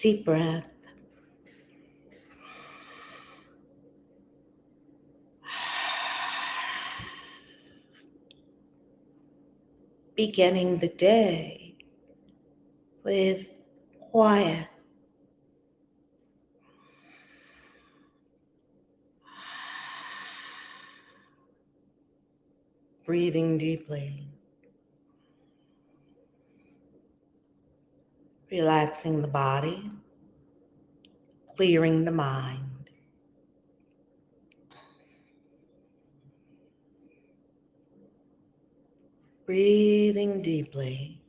Deep breath. Beginning the day with quiet. Breathing deeply. Relaxing the body. Clearing the mind. Breathing deeply.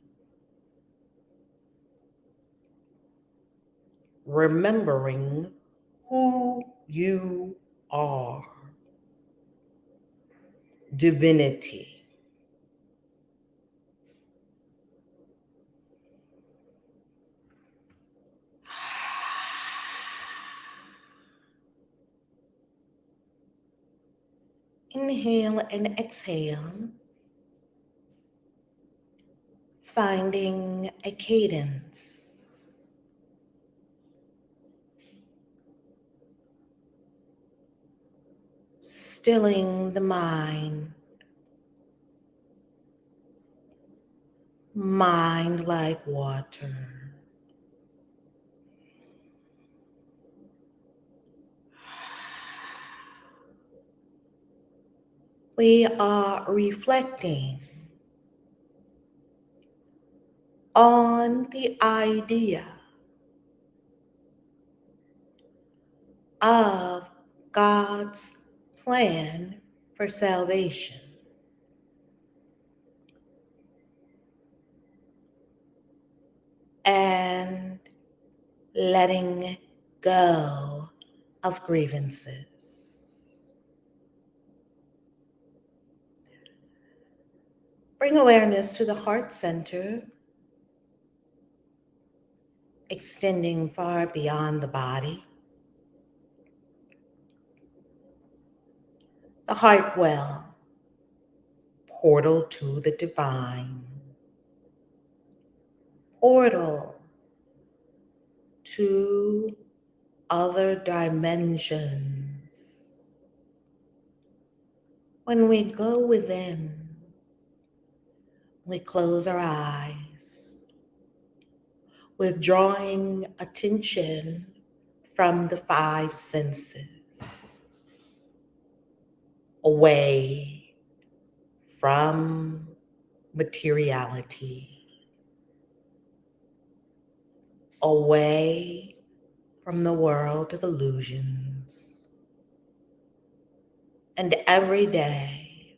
Remembering who you are. Divinity. Inhale and exhale. Finding a cadence. Stilling the mind. Mind like water. We are reflecting on the idea of God's plan for salvation. And letting go of grievances. Bring awareness to the heart center, extending far beyond the body. The heart well, portal to the divine. Portal to other dimensions. When we go within, we close our eyes, withdrawing attention from the five senses, away from materiality, away from the world of illusions. And every day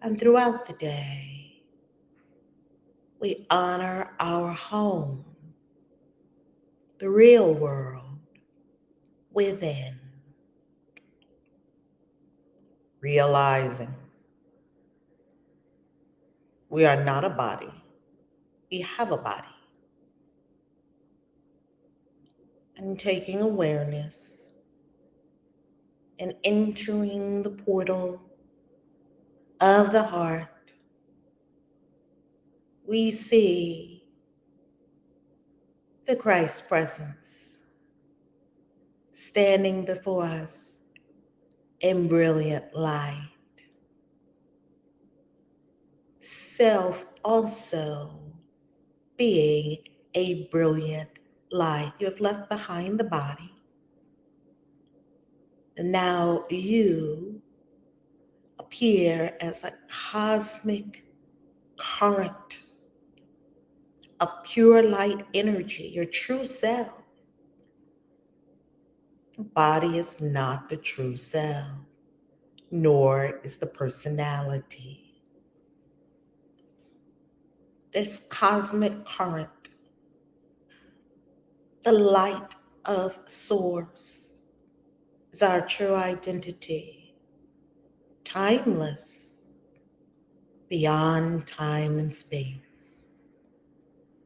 and throughout the day, we honor our home, the real world within, realizing we are not a body, we have a body. And taking awareness and entering the portal of the heart, we see the Christ presence standing before us in brilliant light. Self also being a brilliant light. You have left behind the body. And now you appear as a cosmic current of pure light energy, your true self. The body is not the true self, nor is the personality. This cosmic current, the light of source, is our true identity, timeless, beyond time and space,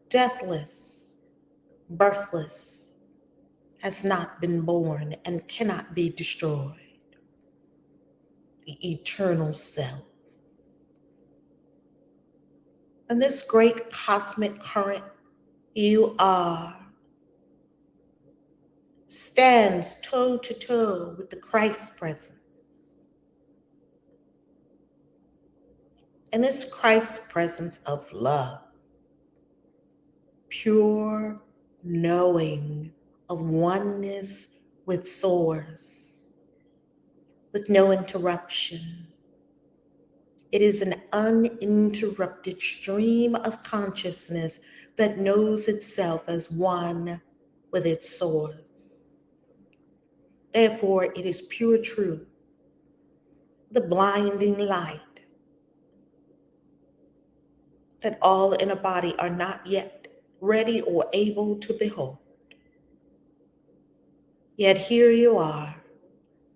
deathless, birthless, has not been born and cannot be destroyed, the eternal self. And this great cosmic current you are stands toe to toe with the Christ presence. And this Christ presence of love, pure knowing of oneness with Source, with no interruption. It is an uninterrupted stream of consciousness that knows itself as one with its Source. Therefore, it is pure truth, the blinding light that all in a body are not yet ready or able to behold. Yet here you are,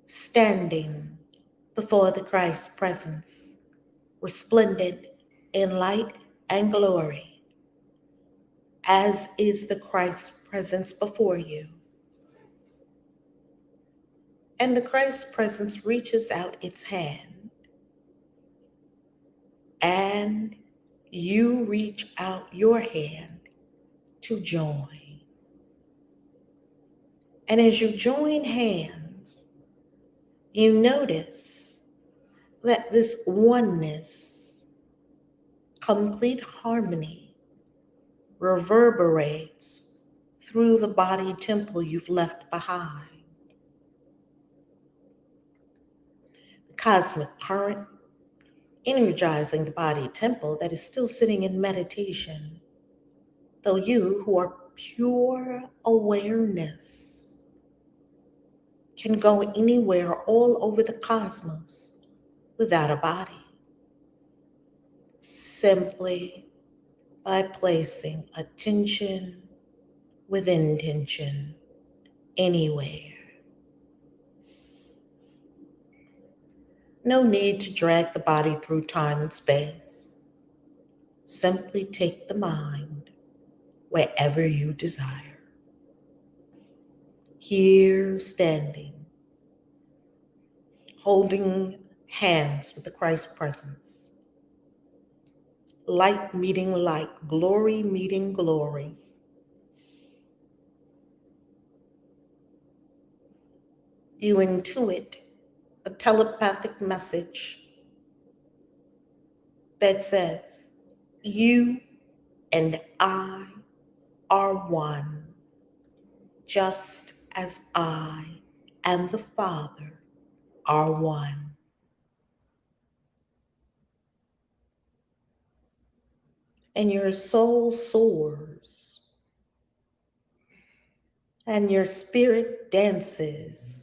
standing before the Christ presence, resplendent in light and glory, as is the Christ presence before you. And the Christ presence reaches out its hand, and you reach out your hand to join. And as you join hands, you notice that this oneness, complete harmony, reverberates through the body temple you've left behind. The cosmic current energizing the body temple that is still sitting in meditation, though you, who are pure awareness, can go anywhere all over the cosmos without a body, simply by placing attention with intention anywhere. No need to drag the body through time and space. Simply take the mind wherever you desire. Here, standing, holding hands with the Christ presence. Light meeting light, glory meeting glory. You intuit a telepathic message that says, you and I are one, just as I and the Father are one. And your soul soars, and your spirit dances.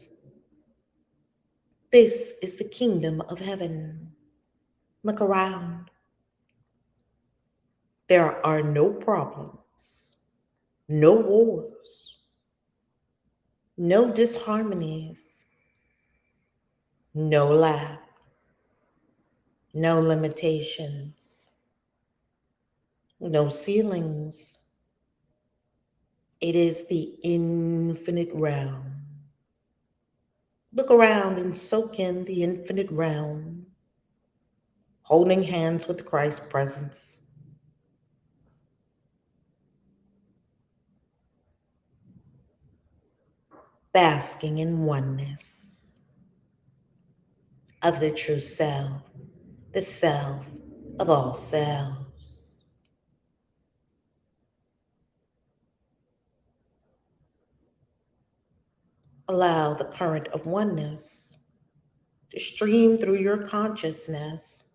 This is the kingdom of heaven. Look around. There are no problems, no wars, no disharmonies, no lack, no limitations, no ceilings. It is the infinite realm. Look around and soak in the infinite realm, holding hands with Christ's presence. Basking in oneness of the true self, the self of all selves. Allow the current of oneness to stream through your consciousness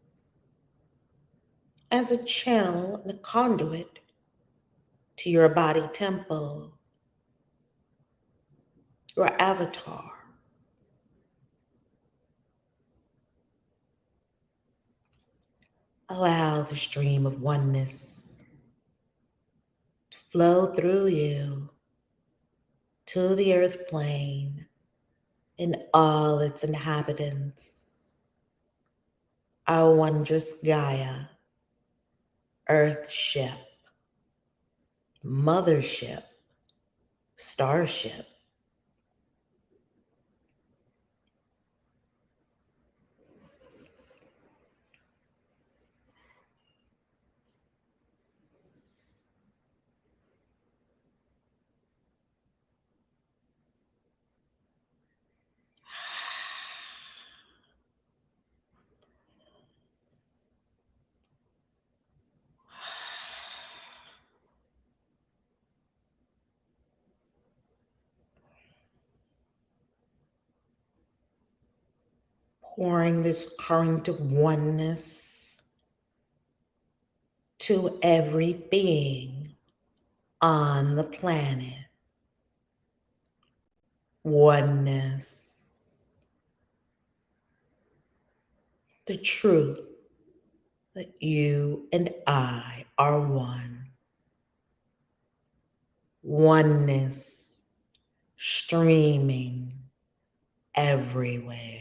as a channel and a conduit to your body temple, your avatar. Allow the stream of oneness to flow through you to the earth plane and all its inhabitants, our wondrous Gaia, earth ship, mothership, starship. pouring this current of oneness to every being on the planet. Oneness. The truth that you and I are one. Oneness streaming everywhere.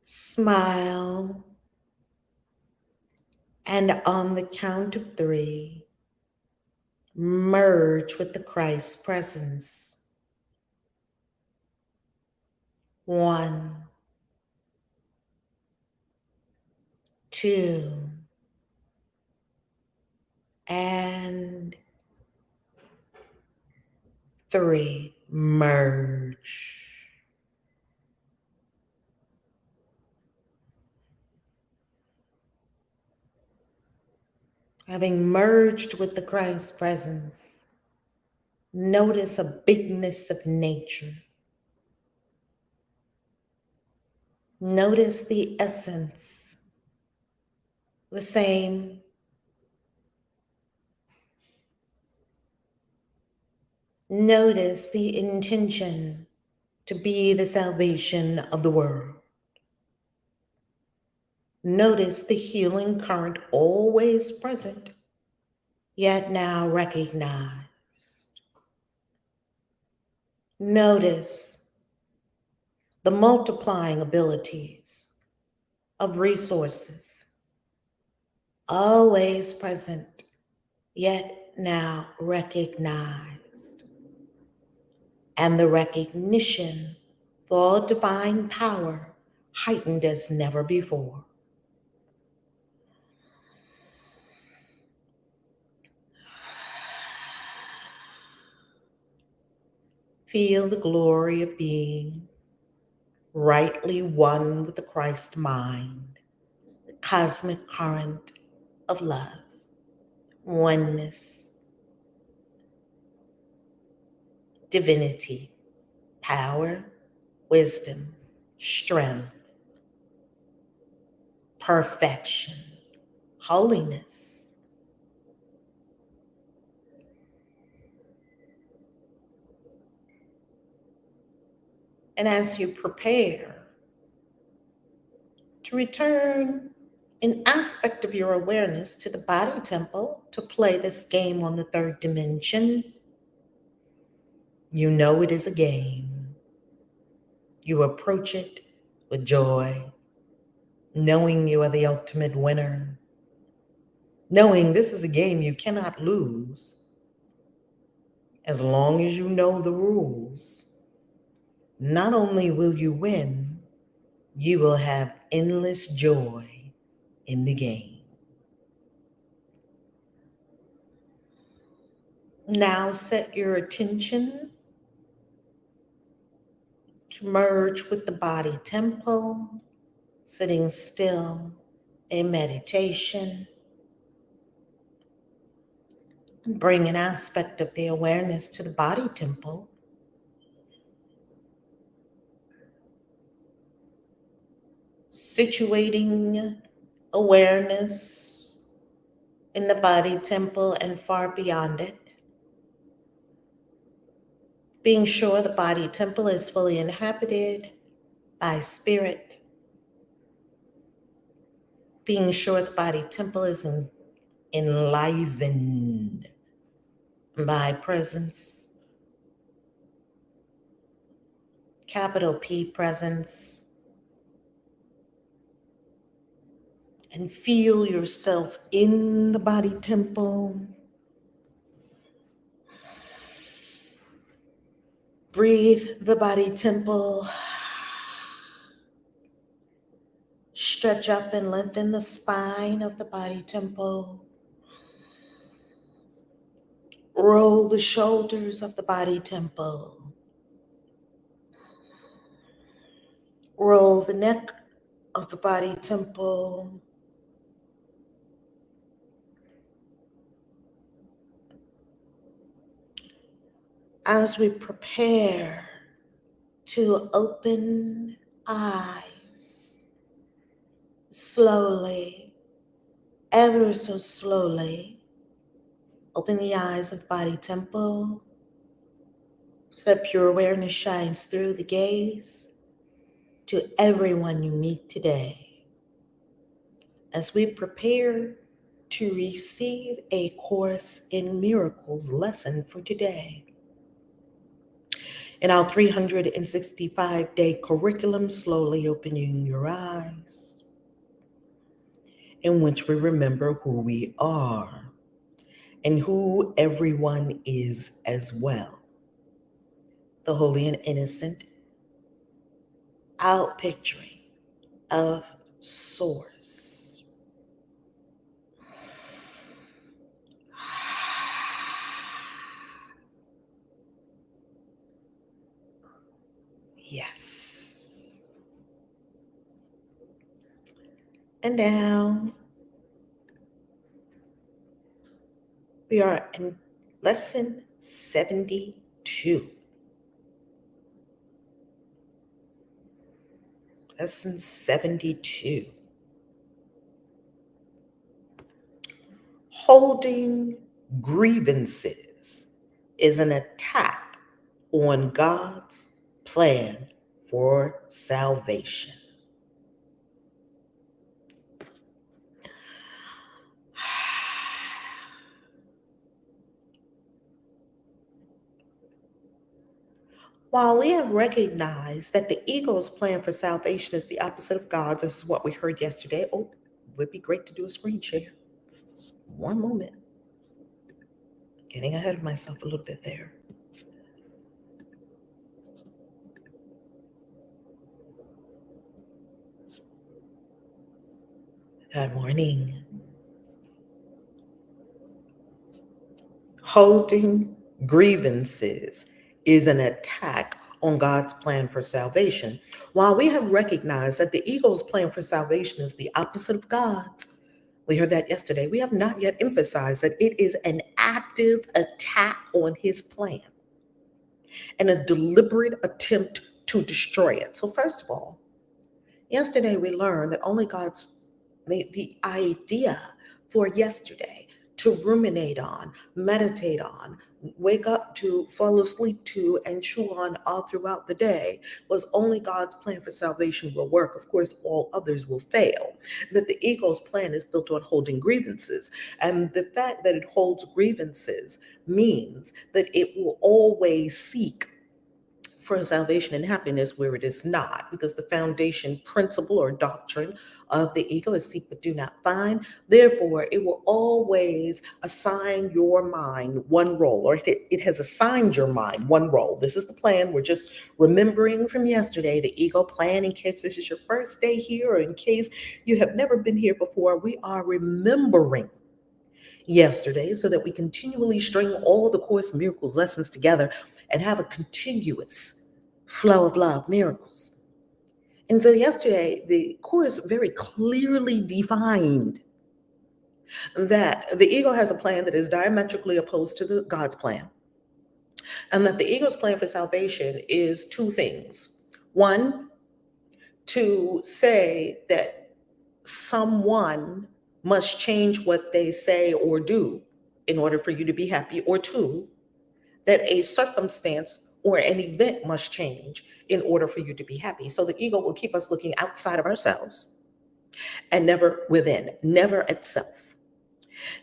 Smile, and on the count of 3, merge with the Christ presence. 1, 2, and 3. Merge. Having merged with the Christ presence, notice a bigness of nature. Notice the essence, the same. Notice the intention to be the salvation of the world. Notice the healing current always present, yet now recognized. Notice the multiplying abilities of resources, always present, yet now recognized. And the recognition for divine power heightened as never before. Feel the glory of being rightly one with the Christ mind, the cosmic current of love, oneness, divinity, power, wisdom, strength, perfection, holiness. And as you prepare to return an aspect of your awareness to the body temple to play this game on the 3rd dimension, you know it is a game. You approach it with joy, knowing you are the ultimate winner, knowing this is a game you cannot lose. As long as you know the rules, not only will you win, you will have endless joy in the game. Now set your attention to merge with the body temple, sitting still in meditation. Bring an aspect of the awareness to the body temple. Situating awareness in the body temple and far beyond it. Being sure the body temple is fully inhabited by spirit. Being sure the body temple is enlivened by presence. Capital P presence. And feel yourself in the body temple. Breathe the body temple. Stretch up and lengthen the spine of the body temple. Roll the shoulders of the body temple. Roll the neck of the body temple. As we prepare to open eyes, slowly, ever so slowly, open the eyes of the body temple so that pure awareness shines through the gaze to everyone you meet today. As we prepare to receive a Course in Miracles lesson for today. In our 365-day curriculum, slowly opening your eyes, in which we remember who we are and who everyone is as well. The holy and innocent outpicturing of Source. Yes. And now we are in lesson 72. Lesson 72. Holding grievances is an attack on God's plan for salvation. While we have recognized that the ego's plan for salvation is the opposite of God's, this is what we heard yesterday. Oh, it would be great to do a screen share. One moment. Getting ahead of myself a little bit there. Good morning. Holding grievances is an attack on God's plan for salvation. While we have recognized that the ego's plan for salvation is the opposite of God's, we heard that yesterday, we have not yet emphasized that it is an active attack on his plan and a deliberate attempt to destroy it. So first of all, yesterday we learned that only God's, the idea for yesterday to ruminate on, meditate on, wake up to, fall asleep to, and chew on all throughout the day was only God's plan for salvation will work. Of course, all others will fail. That the ego's plan is built on holding grievances. And the fact that it holds grievances means that it will always seek for salvation and happiness where it is not, because the foundation principle or doctrine of the ego is seek but do not find. Therefore, it will always assign your mind one role, or it has assigned your mind one role. This is the plan. We're just remembering from yesterday the ego plan in case this is your first day here, or in case you have never been here before. We are remembering yesterday so that we continually string all the Course in Miracles lessons together and have a continuous flow of love, miracles. And so yesterday, the Course very clearly defined that the ego has a plan that is diametrically opposed to God's plan, and that the ego's plan for salvation is two things. One, to say that someone must change what they say or do in order for you to be happy, or two, that a circumstance or an event must change in order for you to be happy. So the ego will keep us looking outside of ourselves and never within, never at self.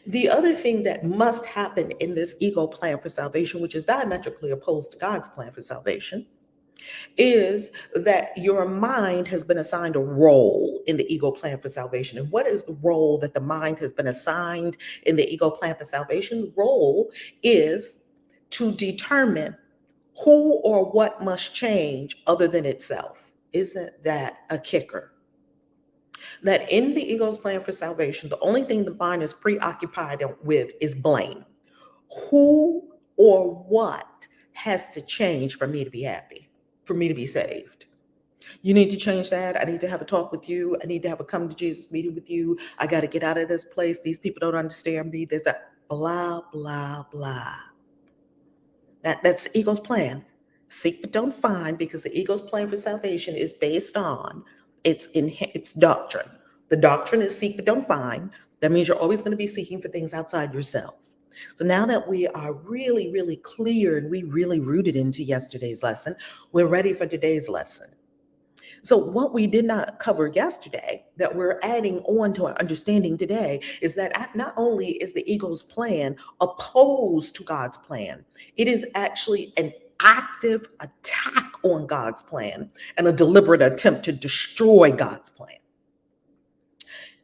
The other thing that must happen in this ego plan for salvation, which is diametrically opposed to God's plan for salvation, is that your mind has been assigned a role in the ego plan for salvation. And what is the role that the mind has been assigned in the ego plan for salvation? The role is to determine Who or what must change other than itself? Isn't that a kicker? That in the ego's plan for salvation, the only thing the mind is preoccupied with is blame. Who or what has to change for me to be happy, for me to be saved? You need to change that. I need to have a talk with you. I need to have a come to Jesus meeting with you. I got to get out of this place. These people don't understand me. There's that blah, blah, blah. That's the ego's plan. Seek but don't find, because the ego's plan for salvation is based on its doctrine. The doctrine is seek but don't find. That means you're always going to be seeking for things outside yourself. So now that we are really, really clear and we really rooted into yesterday's lesson, we're ready for today's lesson. So what we did not cover yesterday that we're adding on to our understanding today is that not only is the ego's plan opposed to God's plan, it is actually an active attack on God's plan and a deliberate attempt to destroy God's plan.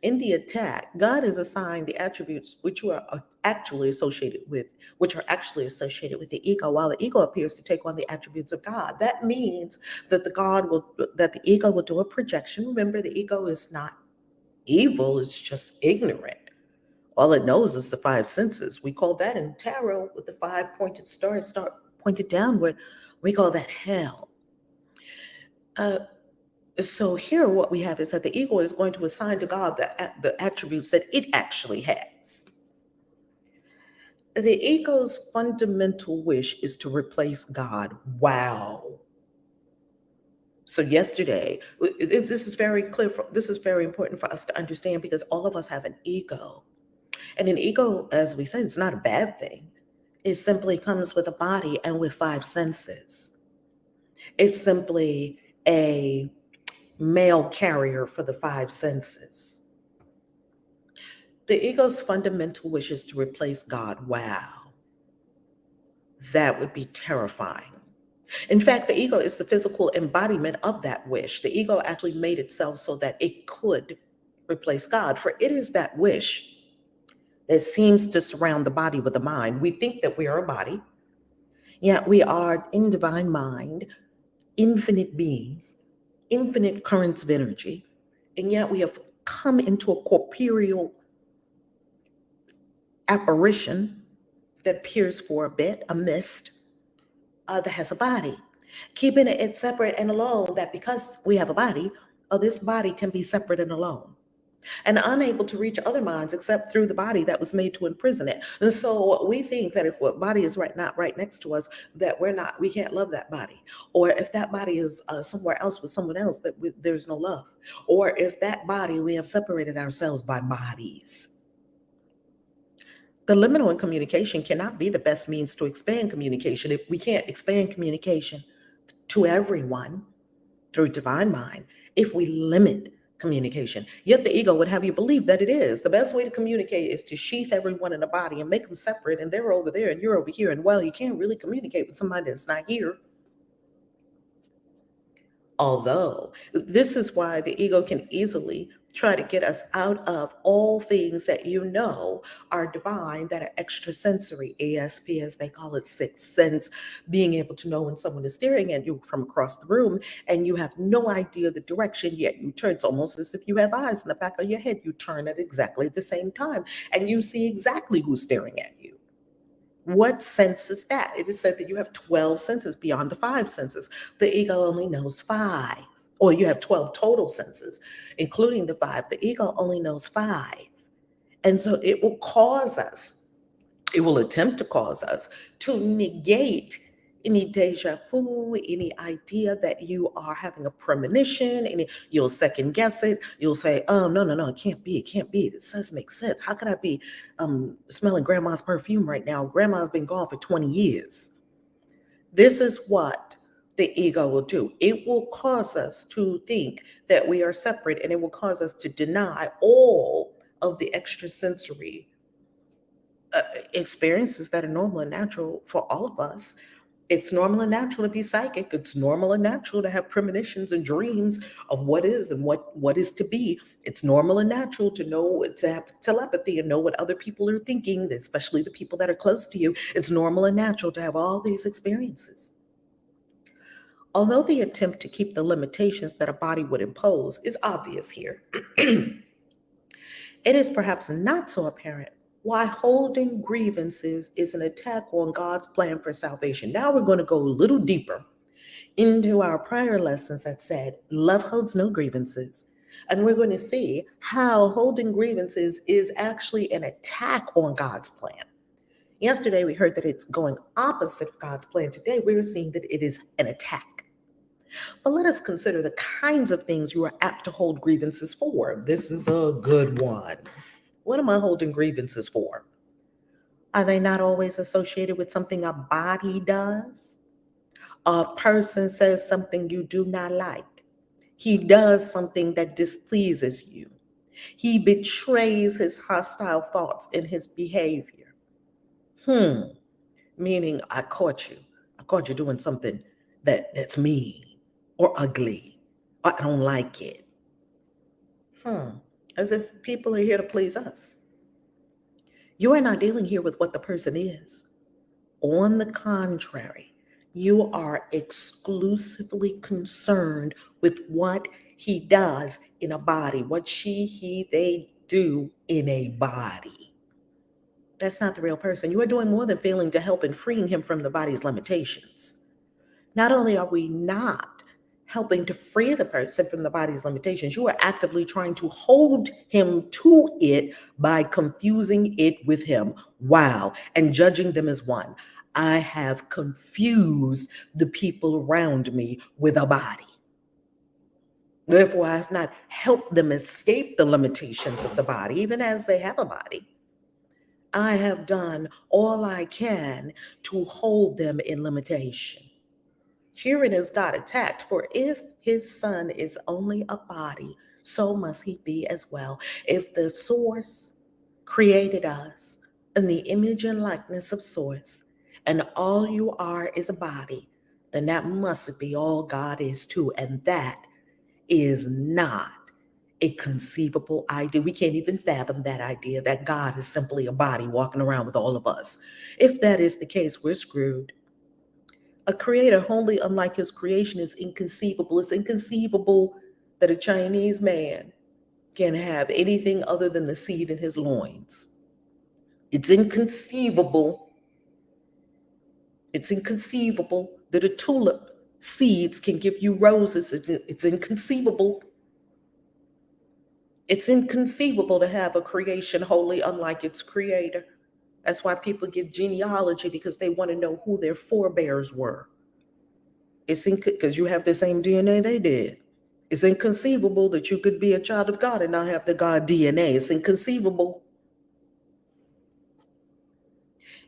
In the attack, God is assigned the attributes which are actually associated with the ego, while the ego appears to take on the attributes of God. That means that the ego will do a projection. Remember, the ego is not evil, it's just ignorant. All it knows is the five senses. We call that in tarot with the five pointed stars pointed downward. We call that hell. So here what we have is that the ego is going to assign to God the attributes that it actually has. The ego's fundamental wish is to replace God. Wow. So yesterday, this is very clear. This is very important for us to understand, because all of us have an ego. And an ego, as we said, it's not a bad thing. It simply comes with a body and with five senses. It's simply a mail carrier for the five senses. The ego's fundamental wish is to replace God. Wow. That would be terrifying. In fact, the ego is the physical embodiment of that wish. The ego actually made itself so that it could replace God, for it is that wish that seems to surround the body with the mind. We think that we are a body, yet we are in divine mind, infinite beings, infinite currents of energy, and yet we have come into a corporeal apparition that appears for a bit, a mist, that has a body. Keeping it separate and alone, that because we have a body, this body can be separate and alone, and unable to reach other minds except through the body that was made to imprison it. And so we think that if what body is not right next to us, that we can't love that body. Or if that body is somewhere else with someone else, that there's no love. Or if that body, we have separated ourselves by bodies. The liminal in communication cannot be the best means to expand communication. If we can't expand communication to everyone through divine mind, if we limit communication. Yet the ego would have you believe that it is. The best way to communicate is to sheath everyone in a body and make them separate, and they're over there and you're over here. And well, you can't really communicate with somebody that's not here. Although this is why the ego can easily try to get us out of all things that are divine, that are extrasensory, ASP as they call it, sixth sense, being able to know when someone is staring at you from across the room and you have no idea the direction, yet you turn. It's almost as if you have eyes in the back of your head. You turn at exactly the same time and you see exactly who's staring at you. What sense is that? It is said that you have 12 senses beyond the five senses. The ego only knows five, or you have 12 total senses, including the five. The ego only knows five. And so it will attempt to cause us to negate any deja vu, any idea that you are having a premonition, you'll second guess it. You'll say, no, it can't be. This doesn't make sense. How could I be smelling grandma's perfume right now? Grandma's been gone for 20 years. This is what the ego will do. It will cause us to think that we are separate, and it will cause us to deny all of the extrasensory experiences that are normal and natural for all of us. It's normal and natural to be psychic. It's normal and natural to have premonitions and dreams of what is and what is to be. It's normal and natural to have telepathy and know what other people are thinking, especially the people that are close to you. It's normal and natural to have all these experiences. Although the attempt to keep the limitations that a body would impose is obvious here, it is perhaps not so apparent why holding grievances is an attack on God's plan for salvation. Now we're going to go a little deeper into our prior lessons that said love holds no grievances. And we're going to see how holding grievances is actually an attack on God's plan. Yesterday, we heard that it's going opposite of God's plan. Today, we're seeing that it is an attack. But let us consider the kinds of things you are apt to hold grievances for. This is a good one. What am I holding grievances for? Are they not always associated with something a body does? A person says something you do not like. He does something that displeases you. He betrays his hostile thoughts in his behavior. Meaning I caught you. I caught you doing something that's mean or ugly. Or I don't like it. As if people are here to please us. You are not dealing here with what the person is. On the contrary, you are exclusively concerned with what he does in a body, what she, he, they do in a body. That's not the real person. You are doing more than failing to help in freeing him from the body's limitations. Not only are we not helping to free the person from the body's limitations, you are actively trying to hold him to it by confusing it with him. Wow. And judging them as one. I have confused the people around me with a body. Therefore, I have not helped them escape the limitations of the body, even as they have a body. I have done all I can to hold them in limitation. Herein is God attacked, for if his son is only a body, so must he be as well. If the source created us in the image and likeness of source, and all you are is a body, then that must be all God is too. And that is not a conceivable idea. We can't even fathom that idea that God is simply a body walking around with all of us. If that is the case, we're screwed. A creator wholly unlike his creation is inconceivable. It's inconceivable that a Chinese man can have anything other than the seed in his loins. It's inconceivable. It's inconceivable that a tulip seeds can give you roses. It's inconceivable. It's inconceivable to have a creation wholly unlike its creator. That's why people give genealogy, because they want to know who their forebears were. It's because you have the same DNA they did. It's inconceivable that you could be a child of God and not have the God DNA. It's inconceivable.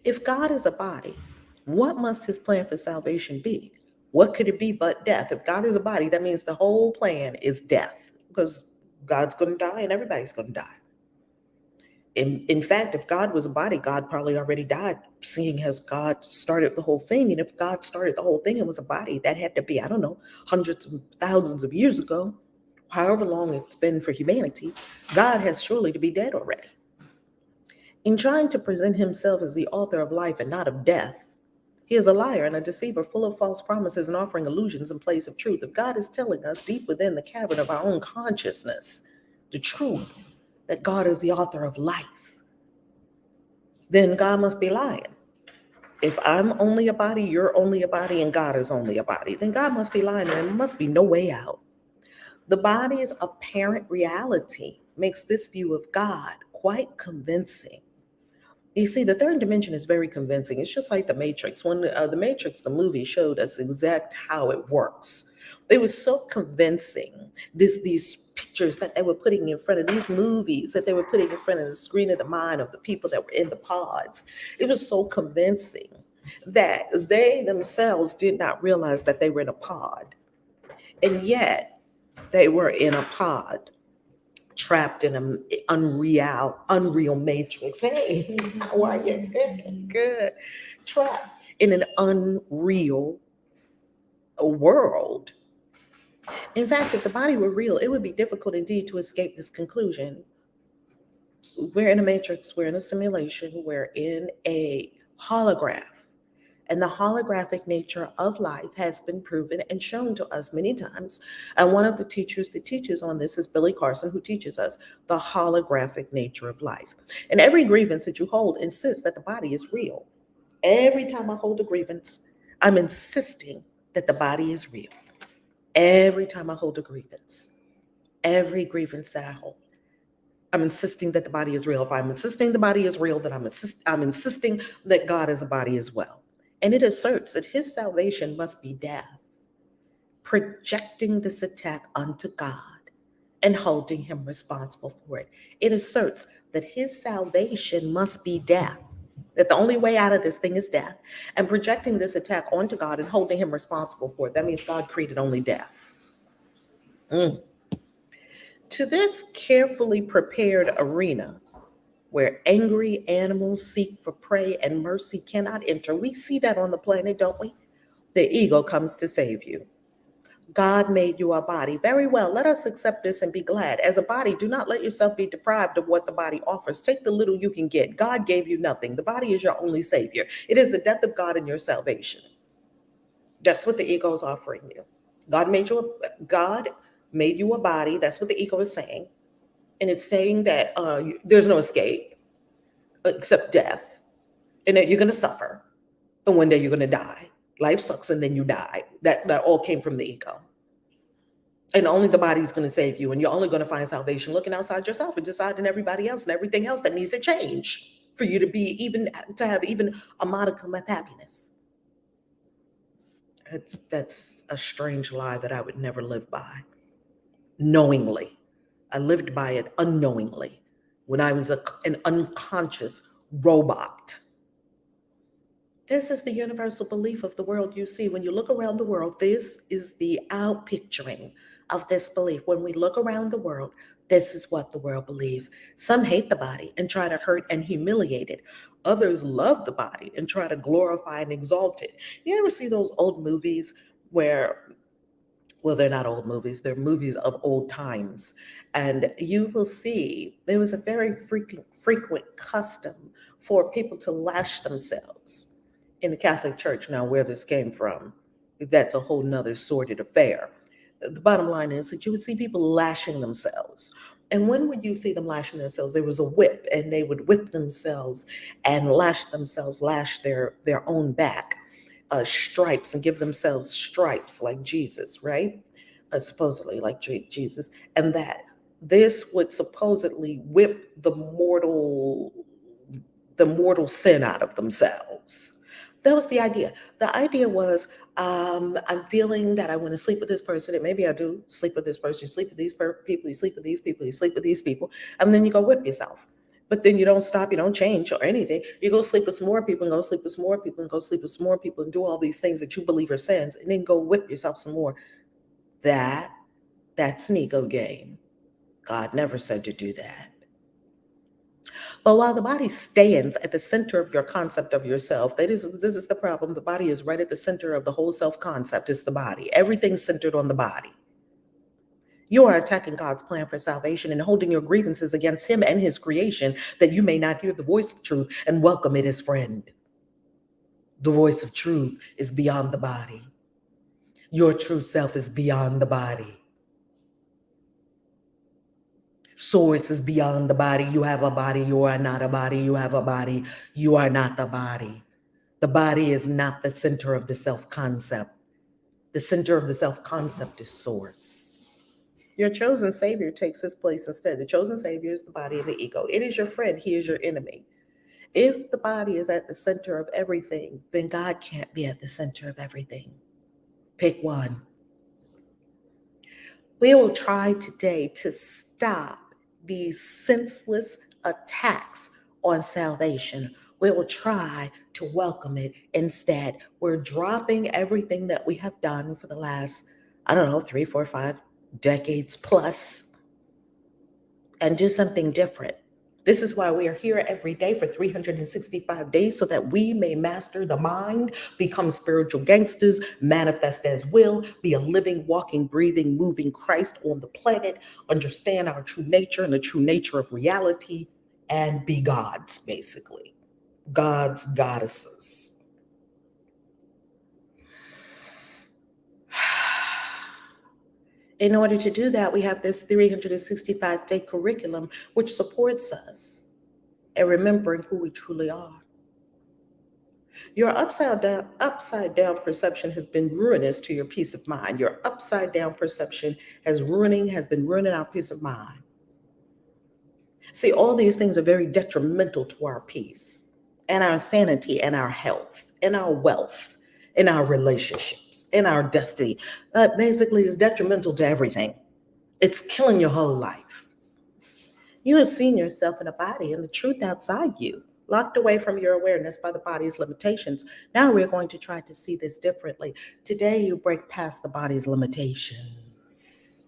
If God is a body, what must his plan for salvation be? What could it be but death? If God is a body, that means the whole plan is death, because God's going to die and everybody's going to die. In fact, if God was a body, God probably already died, seeing as God started the whole thing. And if God started the whole thing and was a body, that had to be, I don't know, hundreds of thousands of years ago, however long it's been for humanity. God has surely to be dead already. In trying to present himself as the author of life and not of death, he is a liar and a deceiver, full of false promises and offering illusions in place of truth. If God is telling us deep within the cavern of our own consciousness the truth, that God is the author of life, then God must be lying. If I'm only a body, you're only a body, and God is only a body, then God must be lying, and there must be no way out. The body's apparent reality makes this view of God quite convincing. You see, the third dimension is very convincing. It's just like The Matrix. When The Matrix, the movie, showed us exact how it works, it was so convincing. These pictures that they were putting in front of these movies, that they were putting in front of the screen of the mind of the people that were in the pods. It was so convincing that they themselves did not realize that they were in a pod. And yet they were in a pod, trapped in an unreal matrix. Hey, how are you? Good. Trapped in an unreal world. In fact, if the body were real, it would be difficult indeed to escape this conclusion. We're in a matrix, we're in a simulation, we're in a holograph. And the holographic nature of life has been proven and shown to us many times. And one of the teachers that teaches on this is Billy Carson, who teaches us the holographic nature of life. And every grievance that you hold insists that the body is real. Every time I hold a grievance, I'm insisting that the body is real. Every time I hold a grievance, every grievance that I hold, I'm insisting that the body is real. If I'm insisting the body is real, then I'm insisting that God is a body as well. And it asserts that his salvation must be death, projecting this attack onto God and holding him responsible for it. It asserts that his salvation must be death, that the only way out of this thing is death, and projecting this attack onto God and holding him responsible for it. That means God created only death. To this carefully prepared arena, where angry animals seek for prey and mercy cannot enter. We see that on the planet, don't we? The ego comes to save you. God made you a body. Very well, let us accept this and be glad. As a body, do not let yourself be deprived of what the body offers. Take the little you can get. God gave you nothing. The body is your only savior. It is the death of God in your salvation. That's what the ego is offering you. God made you a body. That's what the ego is saying. And it's saying that there's no escape except death, and that you're going to suffer, and one day you're going to die. Life sucks, and then you die. That all came from the ego. And only the body's going to save you, and you're only going to find salvation looking outside yourself and deciding everybody else and everything else that needs to change for you to have even a modicum of happiness. That's a strange lie that I would never live by. Knowingly, I lived by it unknowingly when I was an unconscious robot. This is the universal belief of the world you see. When you look around the world, this is the outpicturing of this belief. When we look around the world, this is what the world believes. Some hate the body and try to hurt and humiliate it. Others love the body and try to glorify and exalt it. You ever see those old movies where, well, they're not old movies, they're movies of old times. And you will see there was a very frequent custom for people to lash themselves in the Catholic Church. Now, where this came from, that's a whole nother sordid affair. The bottom line is that you would see people lashing themselves. And when would you see them lashing themselves? There was a whip, and they would whip themselves and lash their own back, stripes, and give themselves stripes like Jesus, right? Supposedly like Jesus. And that this would supposedly whip the mortal sin out of themselves. That was the idea. The idea was, I'm feeling that I want to sleep with this person, and maybe I do sleep with this person. You sleep with these people, you sleep with these people, you sleep with these people, and then you go whip yourself. But then you don't stop, you don't change or anything. You go sleep with some more people and go sleep with some more people and go sleep with some more people and do all these things that you believe are sins, and then go whip yourself some more. That's an ego game. God never said to do that. But while the body stands at the center of your concept of yourself, this is the problem. The body is right at the center of the whole self-concept. It's the body. Everything's centered on the body. You are attacking God's plan for salvation and holding your grievances against him and his creation, that you may not hear the voice of truth and welcome it as friend. The voice of truth is beyond the body. Your true self is beyond the body. Source is beyond the body. You have a body. You are not a body. You have a body. You are not the body. The body is not the center of the self-concept. The center of the self-concept is source. Your chosen savior takes his place instead. The chosen savior is the body and the ego. It is your friend. He is your enemy. If the body is at the center of everything, then God can't be at the center of everything. Pick one. We will try today to stop these senseless attacks on salvation. We will try to welcome it instead. We're dropping everything that we have done for the last, 3, 4, 5 decades plus, and do something different. This is why we are here every day for 365 days, so that we may master the mind, become spiritual gangsters, manifest as will, be a living, walking, breathing, moving Christ on the planet, understand our true nature and the true nature of reality, and be gods, basically. Gods, goddesses. In order to do that, we have this 365-day curriculum, which supports us in remembering who we truly are. Your upside down perception has been ruinous to your peace of mind. Your upside down perception has been ruining our peace of mind. See, all these things are very detrimental to our peace and our sanity and our health and our wealth and our relationships and our destiny. Basically, it's detrimental to everything. It's killing your whole life. You have seen yourself in a body and the truth outside you, locked away from your awareness by the body's limitations. Now we're going to try to see this differently. Today, you break past the body's limitations.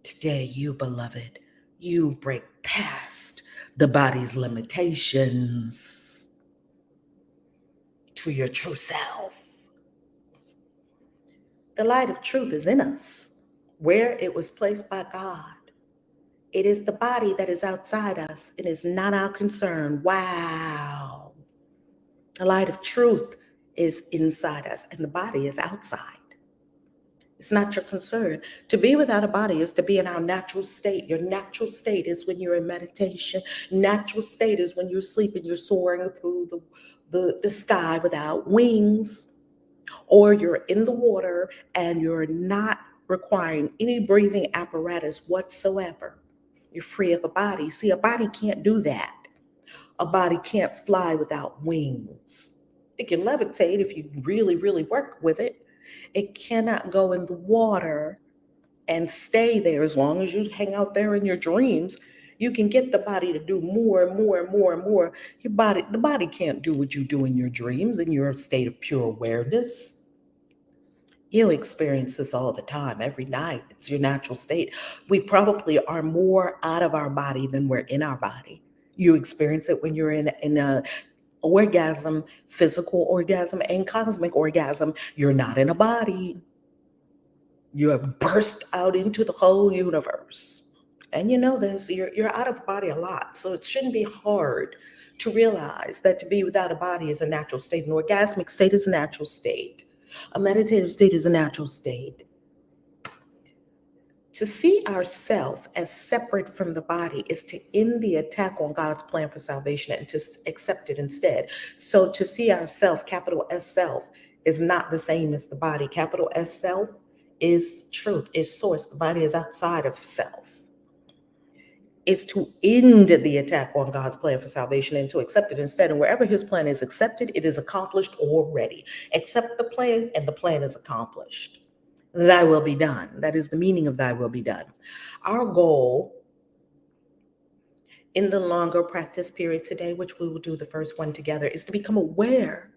Today, you, beloved, you break past the body's limitations to your true self. The light of truth is in us, where it was placed by God. It is the body that is outside us. It is not our concern. Wow. The light of truth is inside us, and the body is outside. It's not your concern. To be without a body is to be in our natural state. Your natural state is when you're in meditation. Natural state is when you're sleeping, you're soaring through the sky without wings, or you're in the water and you're not requiring any breathing apparatus whatsoever. You're free of a body. See, a body can't do that. A body can't fly without wings. It can levitate if you really, really work with it. It cannot go in the water and stay there as long as you hang out there in your dreams. You can get the body to do more and more and more and more. The body can't do what you do in your dreams in your state of pure awareness. You experience this all the time, every night. It's your natural state. We probably are more out of our body than we're in our body. You experience it when you're in a orgasm, physical orgasm, and cosmic orgasm. You're not in a body. You have burst out into the whole universe. And you know this, you're out of body a lot. So it shouldn't be hard to realize that to be without a body is a natural state. An orgasmic state is a natural state. A meditative state is a natural state. To see ourself as separate from the body is to end the attack on God's plan for salvation and to accept it instead. So to see ourself, capital S self, is not the same as the body. Capital S self is truth, is source. The body is outside of self. Is to end the attack on God's plan for salvation and to accept it instead. And wherever his plan is accepted, it is accomplished already. Accept the plan and the plan is accomplished. Thy will be done. That is the meaning of thy will be done. Our goal in the longer practice period today, which we will do the first one together, is to become aware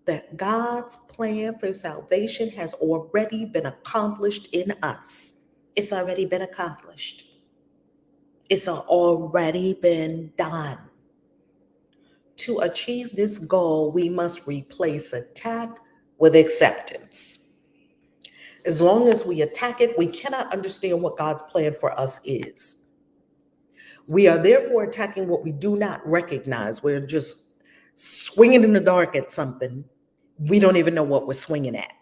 that God's plan for salvation has already been accomplished in us. It's already been accomplished. It's already been done. To achieve this goal, we must replace attack with acceptance. As long as we attack it, we cannot understand what God's plan for us is. We are therefore attacking what we do not recognize. We're just swinging in the dark at something. We don't even know what we're swinging at.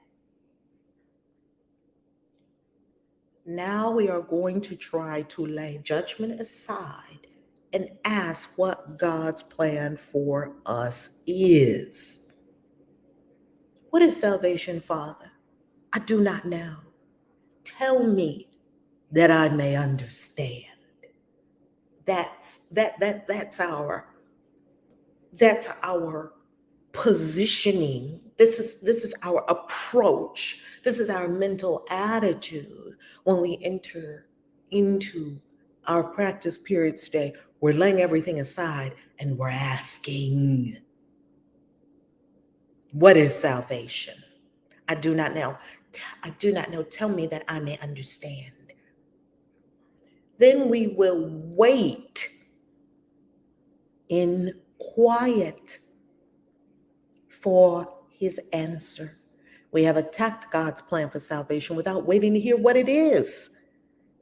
Now we are going to try to lay judgment aside and ask what God's plan for us is. What is salvation, Father? I do not know. Tell me that I may understand. That's our positioning. This is our approach. This is our mental attitude when we enter into our practice periods today. We're laying everything aside and we're asking, what is salvation? I do not know. I do not know. Tell me that I may understand. Then we will wait in quiet for his answer. We have attacked God's plan for salvation without waiting to hear what it is.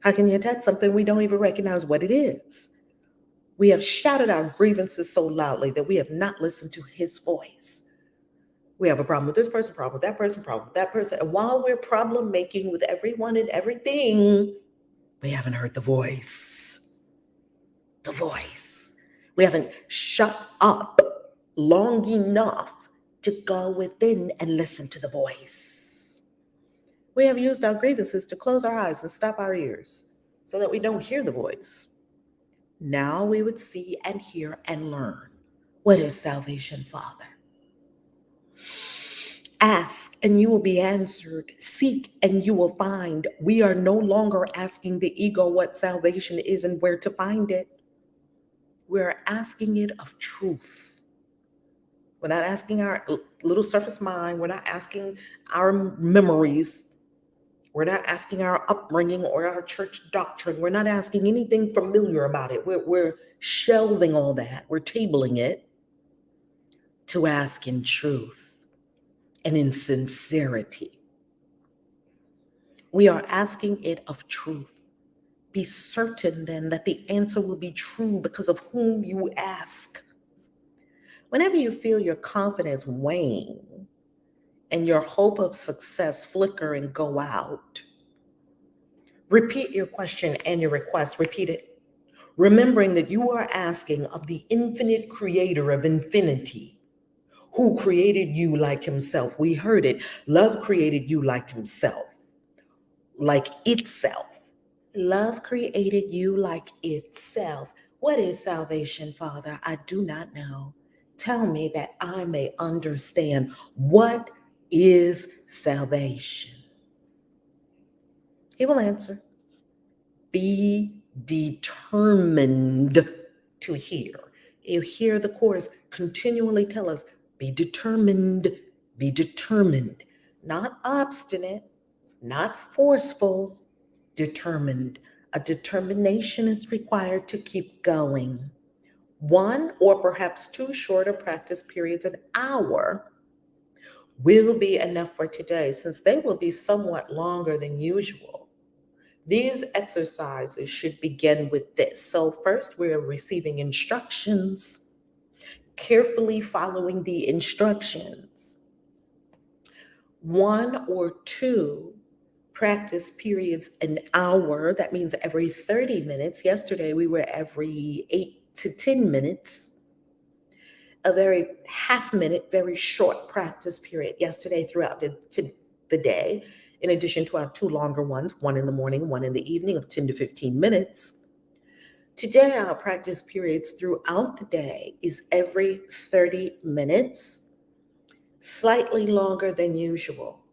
How can you attack something we don't even recognize what it is? We have shouted our grievances so loudly that we have not listened to his voice. We have a problem with this person, problem with that person, problem with that person. And while we're problem making with everyone and everything, we haven't heard the voice. The voice. We haven't shut up long enough to go within and listen to the voice. We have used our grievances to close our eyes and stop our ears so that we don't hear the voice. Now we would see and hear and learn. What is salvation, Father? Ask and you will be answered. Seek and you will find. We are no longer asking the ego what salvation is and where to find it. We're asking it of truth. We're not asking our little surface mind. We're not asking our memories. We're not asking our upbringing or our church doctrine. We're not asking anything familiar about it. We're shelving all that. We're tabling it to ask in truth and in sincerity. We are asking it of truth. Be certain then that the answer will be true because of whom you ask. Whenever you feel your confidence wane and your hope of success flicker and go out, repeat your question and your request. Repeat it, remembering that you are asking of the infinite creator of infinity, who created you like himself. We heard it. Love created you like himself, like itself. Love created you like itself. What is salvation, Father? I do not know. Tell me that I may understand. What is salvation? He will answer. Be determined to hear. You hear the chorus continually tell us, be determined, be determined. Not obstinate, not forceful, determined. A determination is required to keep going. One or perhaps two shorter practice periods, an hour, will be enough for today, since they will be somewhat longer than usual. These exercises should begin with this. So first, we're receiving instructions, carefully following the instructions. One or two practice periods, an hour. That means every 30 minutes. Yesterday, we were every 8 to 10 minutes. A very half-minute, very short practice period yesterday throughout the day, in addition to our two longer ones, one in the morning, one in the evening of 10 to 15 minutes. Today, our practice periods throughout the day is every 30 minutes, slightly longer than usual.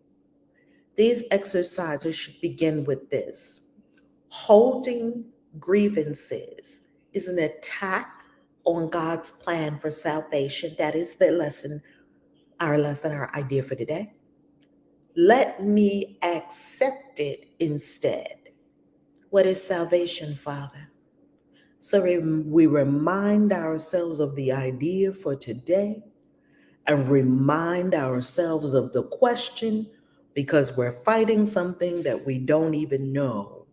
These exercises should begin with this. Holding grievances is an attack on God's plan for salvation. That is the lesson, our idea for today. Let me accept it instead. What is salvation, Father? So we remind ourselves of the idea for today and remind ourselves of the question, because we're fighting something that we don't even know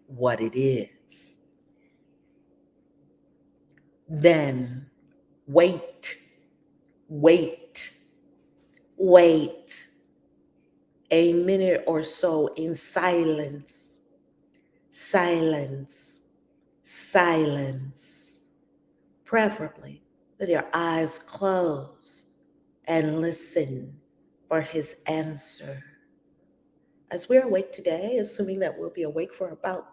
what it is. Then wait. A minute or so in silence, preferably with your eyes closed, and listen for his answer. As we're awake today, assuming that we'll be awake for about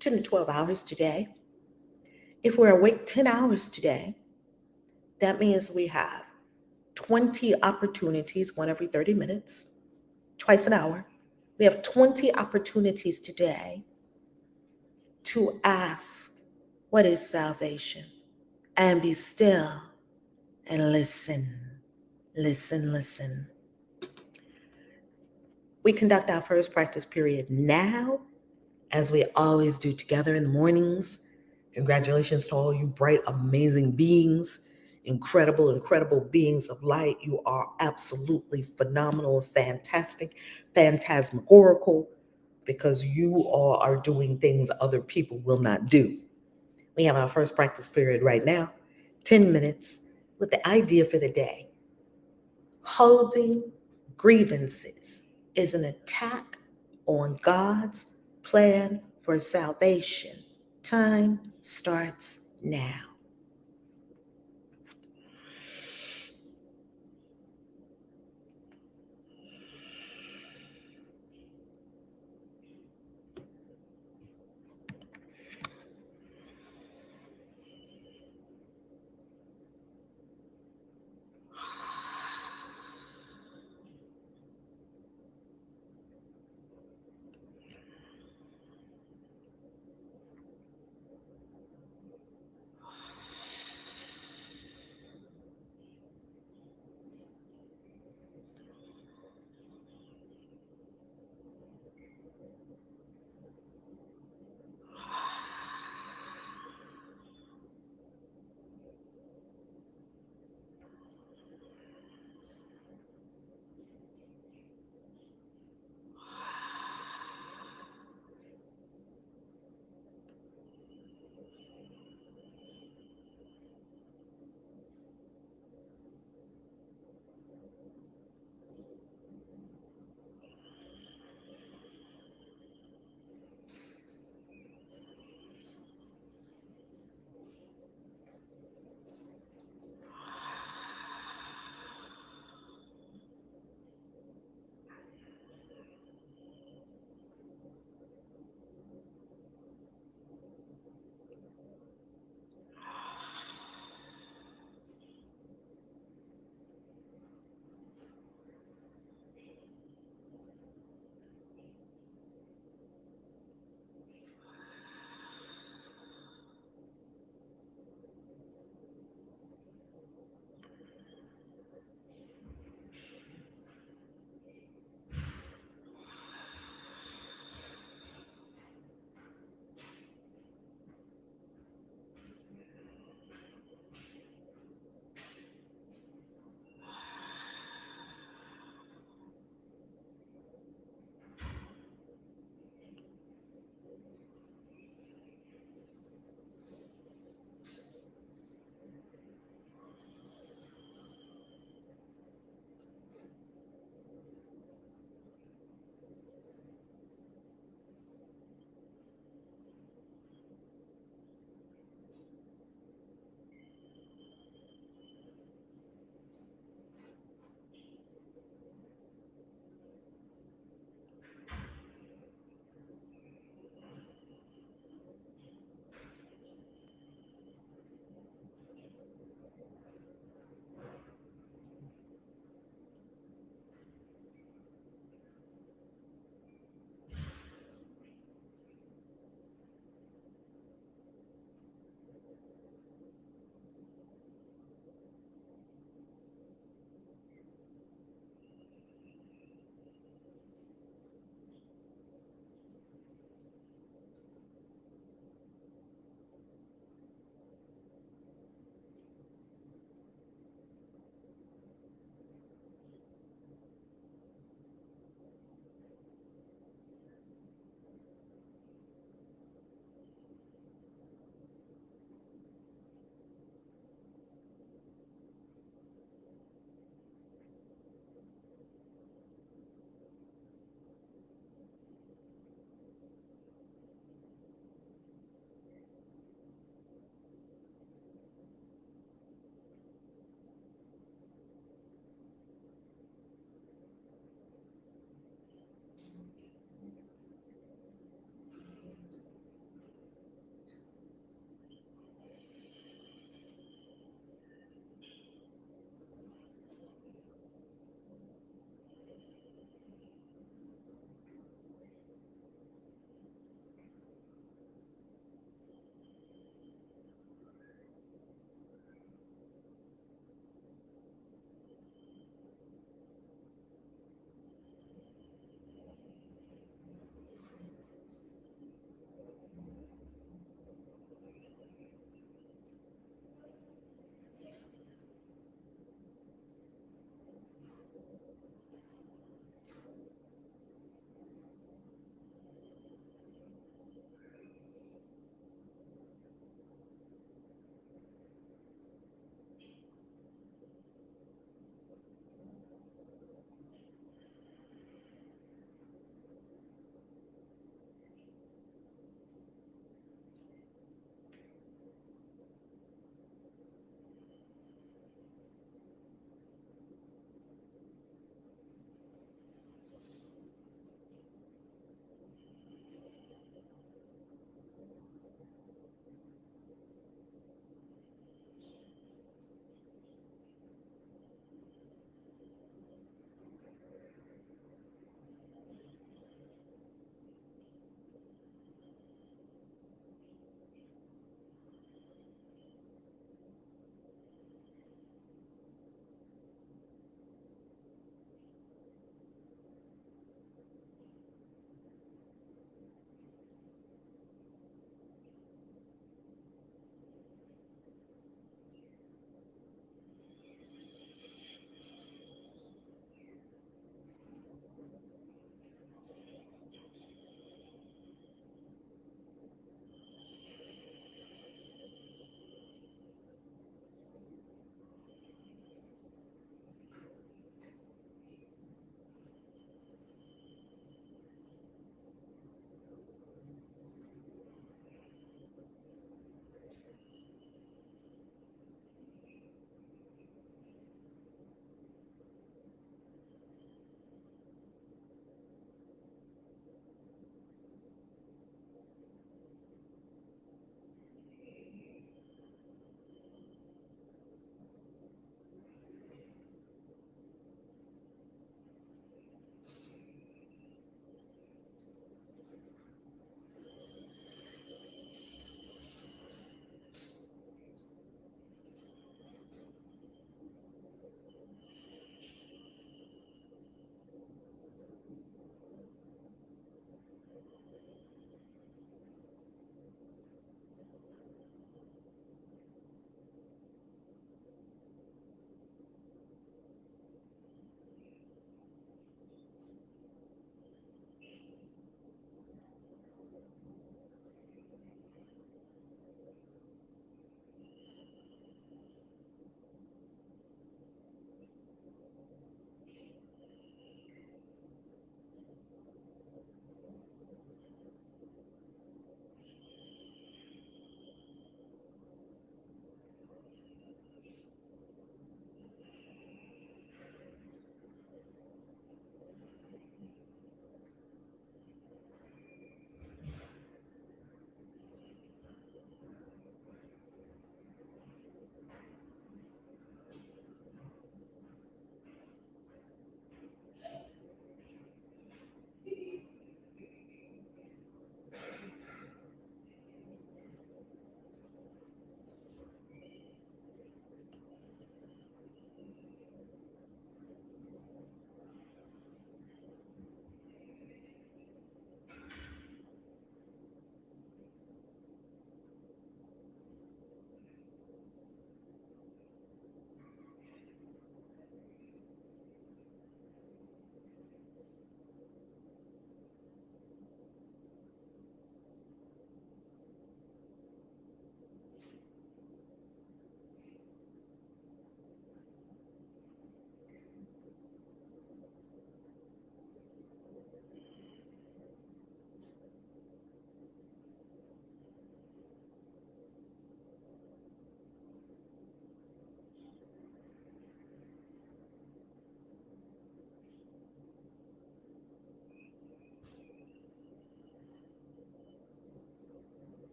10 to 12 hours today, if we're awake 10 hours today, that means we have 20 opportunities, one every 30 minutes, twice an hour. We have 20 opportunities today to ask, what is salvation? And be still and listen. We conduct our first practice period now, as we always do together in the mornings. Congratulations to all you bright, amazing beings, incredible beings of light. You are absolutely phenomenal, fantastic, phantasmagorical, because you all are doing things other people will not do. We have our first practice period right now, 10 minutes, with the idea for the day. Holding grievances is an attack on God's plan for salvation. Time starts now.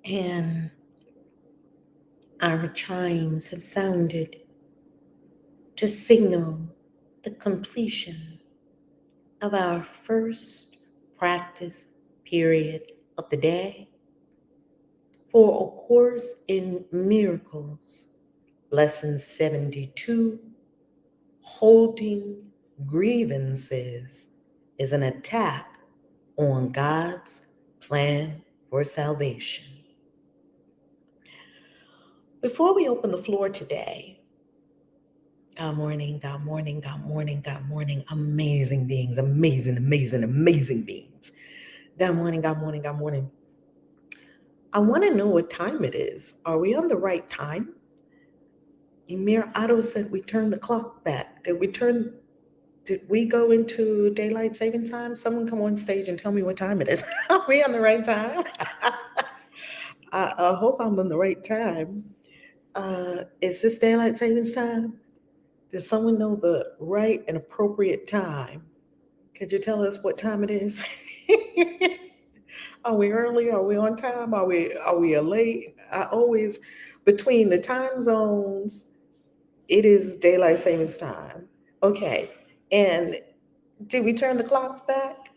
And our chimes have sounded to signal the completion of our first practice period of the day for A Course in Miracles, Lesson 72, Holding Grievances is an Attack on God's Plan for Salvation. Before we open the floor today, God morning, God morning, God morning, God morning, amazing beings, amazing, amazing, amazing beings. God morning, God morning, God morning. I want to know what time it is. Are we on the right time? Emir Otto said we turned the clock back. Did we go into daylight saving time? Someone come on stage and tell me what time it is. Are we on the right time? I hope I'm on the right time. Is this daylight savings time? Does someone know the right and appropriate time? Could you tell us what time it is? Are we early? Are we on time? Are we late? I always between the time zones, it is daylight savings time. Okay. And did we turn the clocks back?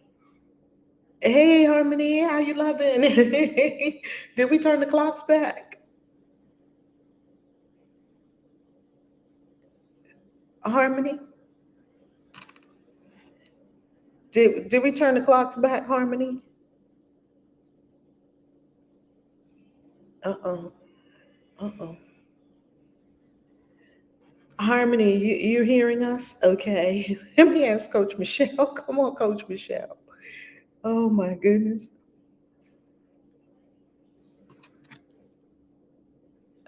Hey Harmony, how you loving? Did we turn the clocks back? Harmony? Did we turn the clocks back, Harmony? Uh-oh. Uh-oh. Harmony, you hearing us? Okay. Let me ask Coach Michelle. Come on, Coach Michelle. Oh my goodness.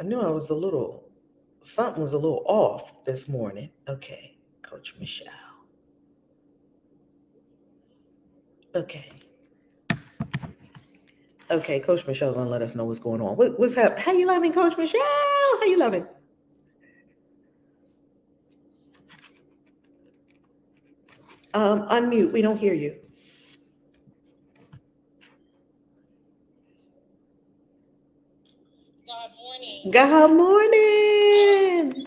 I knew something was a little off this morning. Okay, Coach Michelle. Okay. Okay, Coach Michelle gonna let us know what's going on. What's happening? How you loving, Coach Michelle? How you loving? Unmute. We don't hear you. Good morning. Good morning.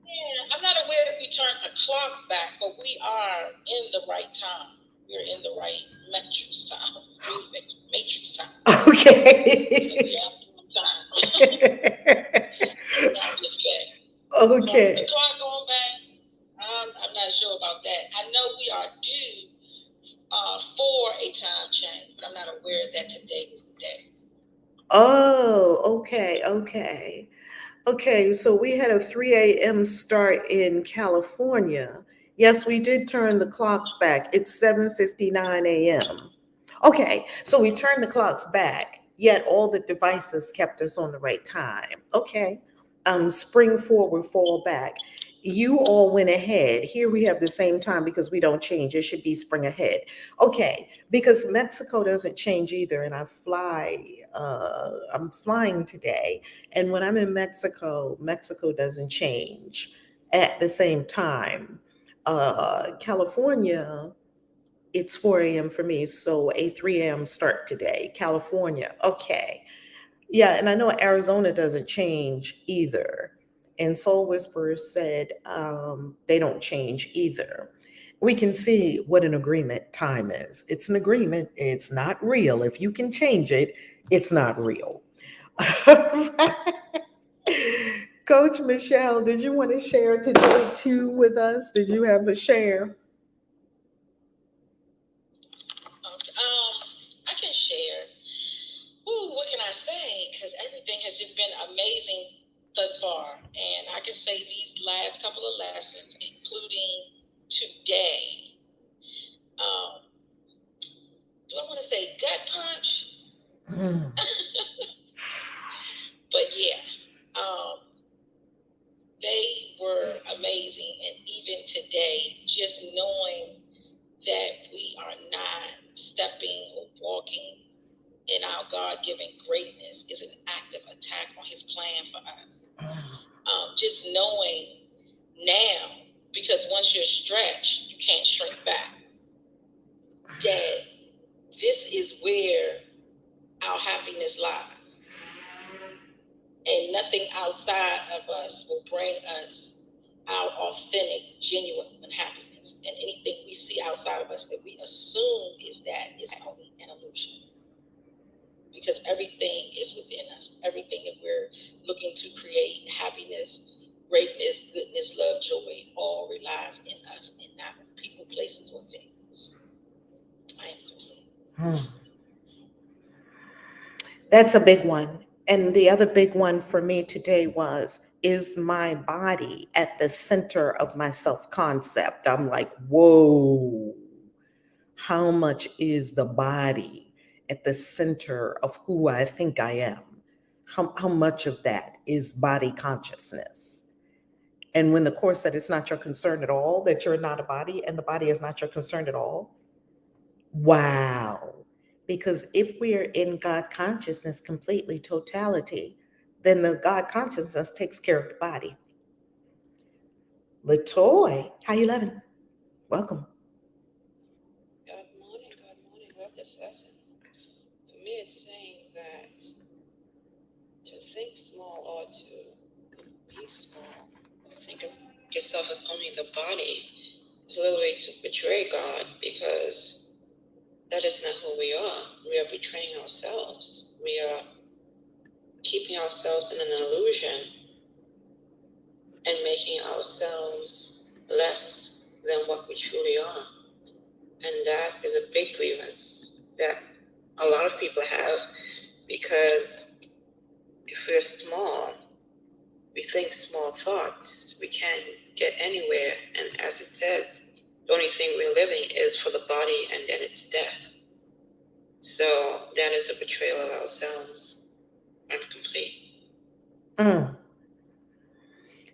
Yeah, I'm not aware if we turned the clocks back, but we are in the right time. We're in the right matrix time. Matrix time. Okay. So we are on time. I'm just kidding. Okay. The clock going back, I'm not sure about that. I know we are due for a time change, but I'm not aware that today is the day. Oh, okay, okay. Okay, so we had a 3 a.m. start in California. Yes, we did turn the clocks back. It's 7:59 a.m. Okay, so we turned the clocks back, yet all the devices kept us on the right time. Okay. Spring forward, fall back. You all went ahead. Here we have the same time because we don't change. It should be spring ahead. Okay, because Mexico doesn't change either, and I'm flying today. And when I'm in Mexico, Mexico doesn't change at the same time. California, it's 4 a.m. for me, so a 3 a.m. start today. California, okay. Yeah, and I know Arizona doesn't change either. And Soul Whisperers said they don't change either. We can see what an agreement time is. It's an agreement, it's not real. If you can change it, it's not real. Coach Michelle, did you want to share today too with us? Did you have a share? Okay. I can share. Ooh, what can I say? Because everything has just been amazing thus far. And I can say these last couple of lessons, including today. Do I want to say gut punch? But yeah, they were amazing. And even today, just knowing that we are not stepping or walking in our God-given greatness is an active attack on his plan for us. Just knowing now, because once you're stretched, you can't shrink back, that this is where our happiness lies. And nothing outside of us will bring us our authentic, genuine happiness. And anything we see outside of us that we assume is only an illusion. Because everything is within us. Everything that we're looking to create, happiness, greatness, goodness, love, joy, all relies in us and not people, places, or things. I am complete. That's a big one. And the other big one for me today was, is my body at the center of my self-concept? I'm like, whoa, how much is the body at the center of who I think I am? How much of that is body consciousness? And when the Course said it's not your concern at all, that you're not a body and the body is not your concern at all, wow. Because if we're in God consciousness completely, totality, then the God consciousness takes care of the body. Latoy, how you living? Welcome. Good morning, love this lesson. For me, it's saying that to think small or to be small, or think of yourself as only the body, is a little way to betray God, because that is not who we are. We are betraying ourselves. We are keeping ourselves in an illusion and making ourselves less than what we truly are. And that is a big grievance that a lot of people have, because if we're small, we think small thoughts, we can't get anywhere. And as it said, the only thing we're living is for the body, and then it's death. So that is a betrayal of ourselves. I'm complete.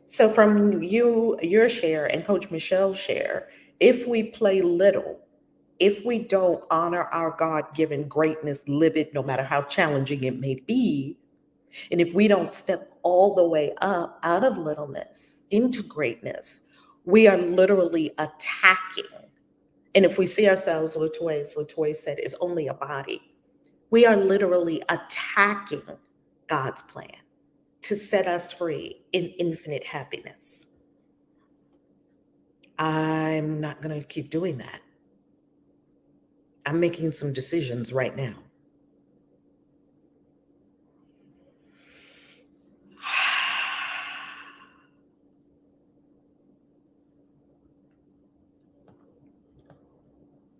So from your share, and Coach Michelle's share, if we play little, if we don't honor our God-given greatness, live it no matter how challenging it may be, and if we don't step all the way up out of littleness into greatness, we are literally attacking. And if we see ourselves, as Latoya said, is only a body, we are literally attacking God's plan to set us free in infinite happiness. I'm not going to keep doing that. I'm making some decisions right now.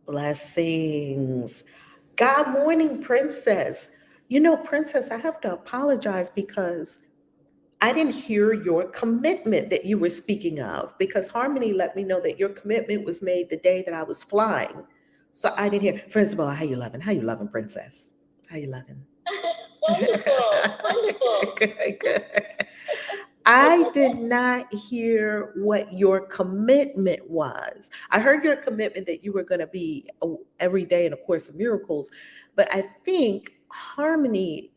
Blessings. God morning, Princess. You know, Princess, I have to apologize because I didn't hear your commitment that you were speaking of, because Harmony let me know that your commitment was made the day that I was flying. So I didn't hear. First of all, how you loving? How you loving, Princess? How you loving? Wonderful. Good. I did not hear what your commitment was. I heard your commitment that you were going to be every day in A Course of Miracles, but I think Harmony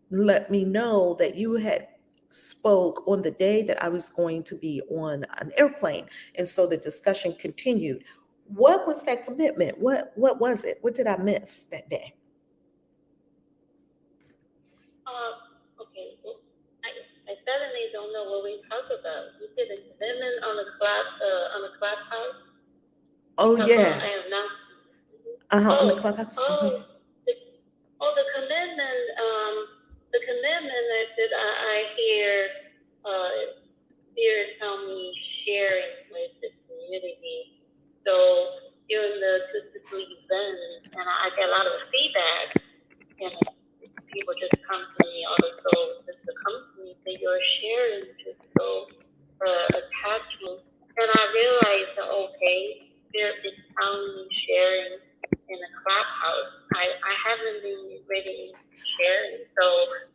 let me know that you had spoke on the day that I was going to be on an airplane, and so the discussion continued. What was that commitment? What was it? What did I miss that day? Okay. Well, I suddenly don't know what we talked about. We did a commitment on the clubhouse. Oh yeah. I am not. On the clubhouse. The commitment. The commitment that I hear. Spirit tell me sharing with the community. So during the 2 event, and I get a lot of feedback, and people just come to me, also just to come to me, say your sharing just so attaching. And I realized that, okay, Spirit is telling me sharing in a clubhouse. I haven't been really sharing, so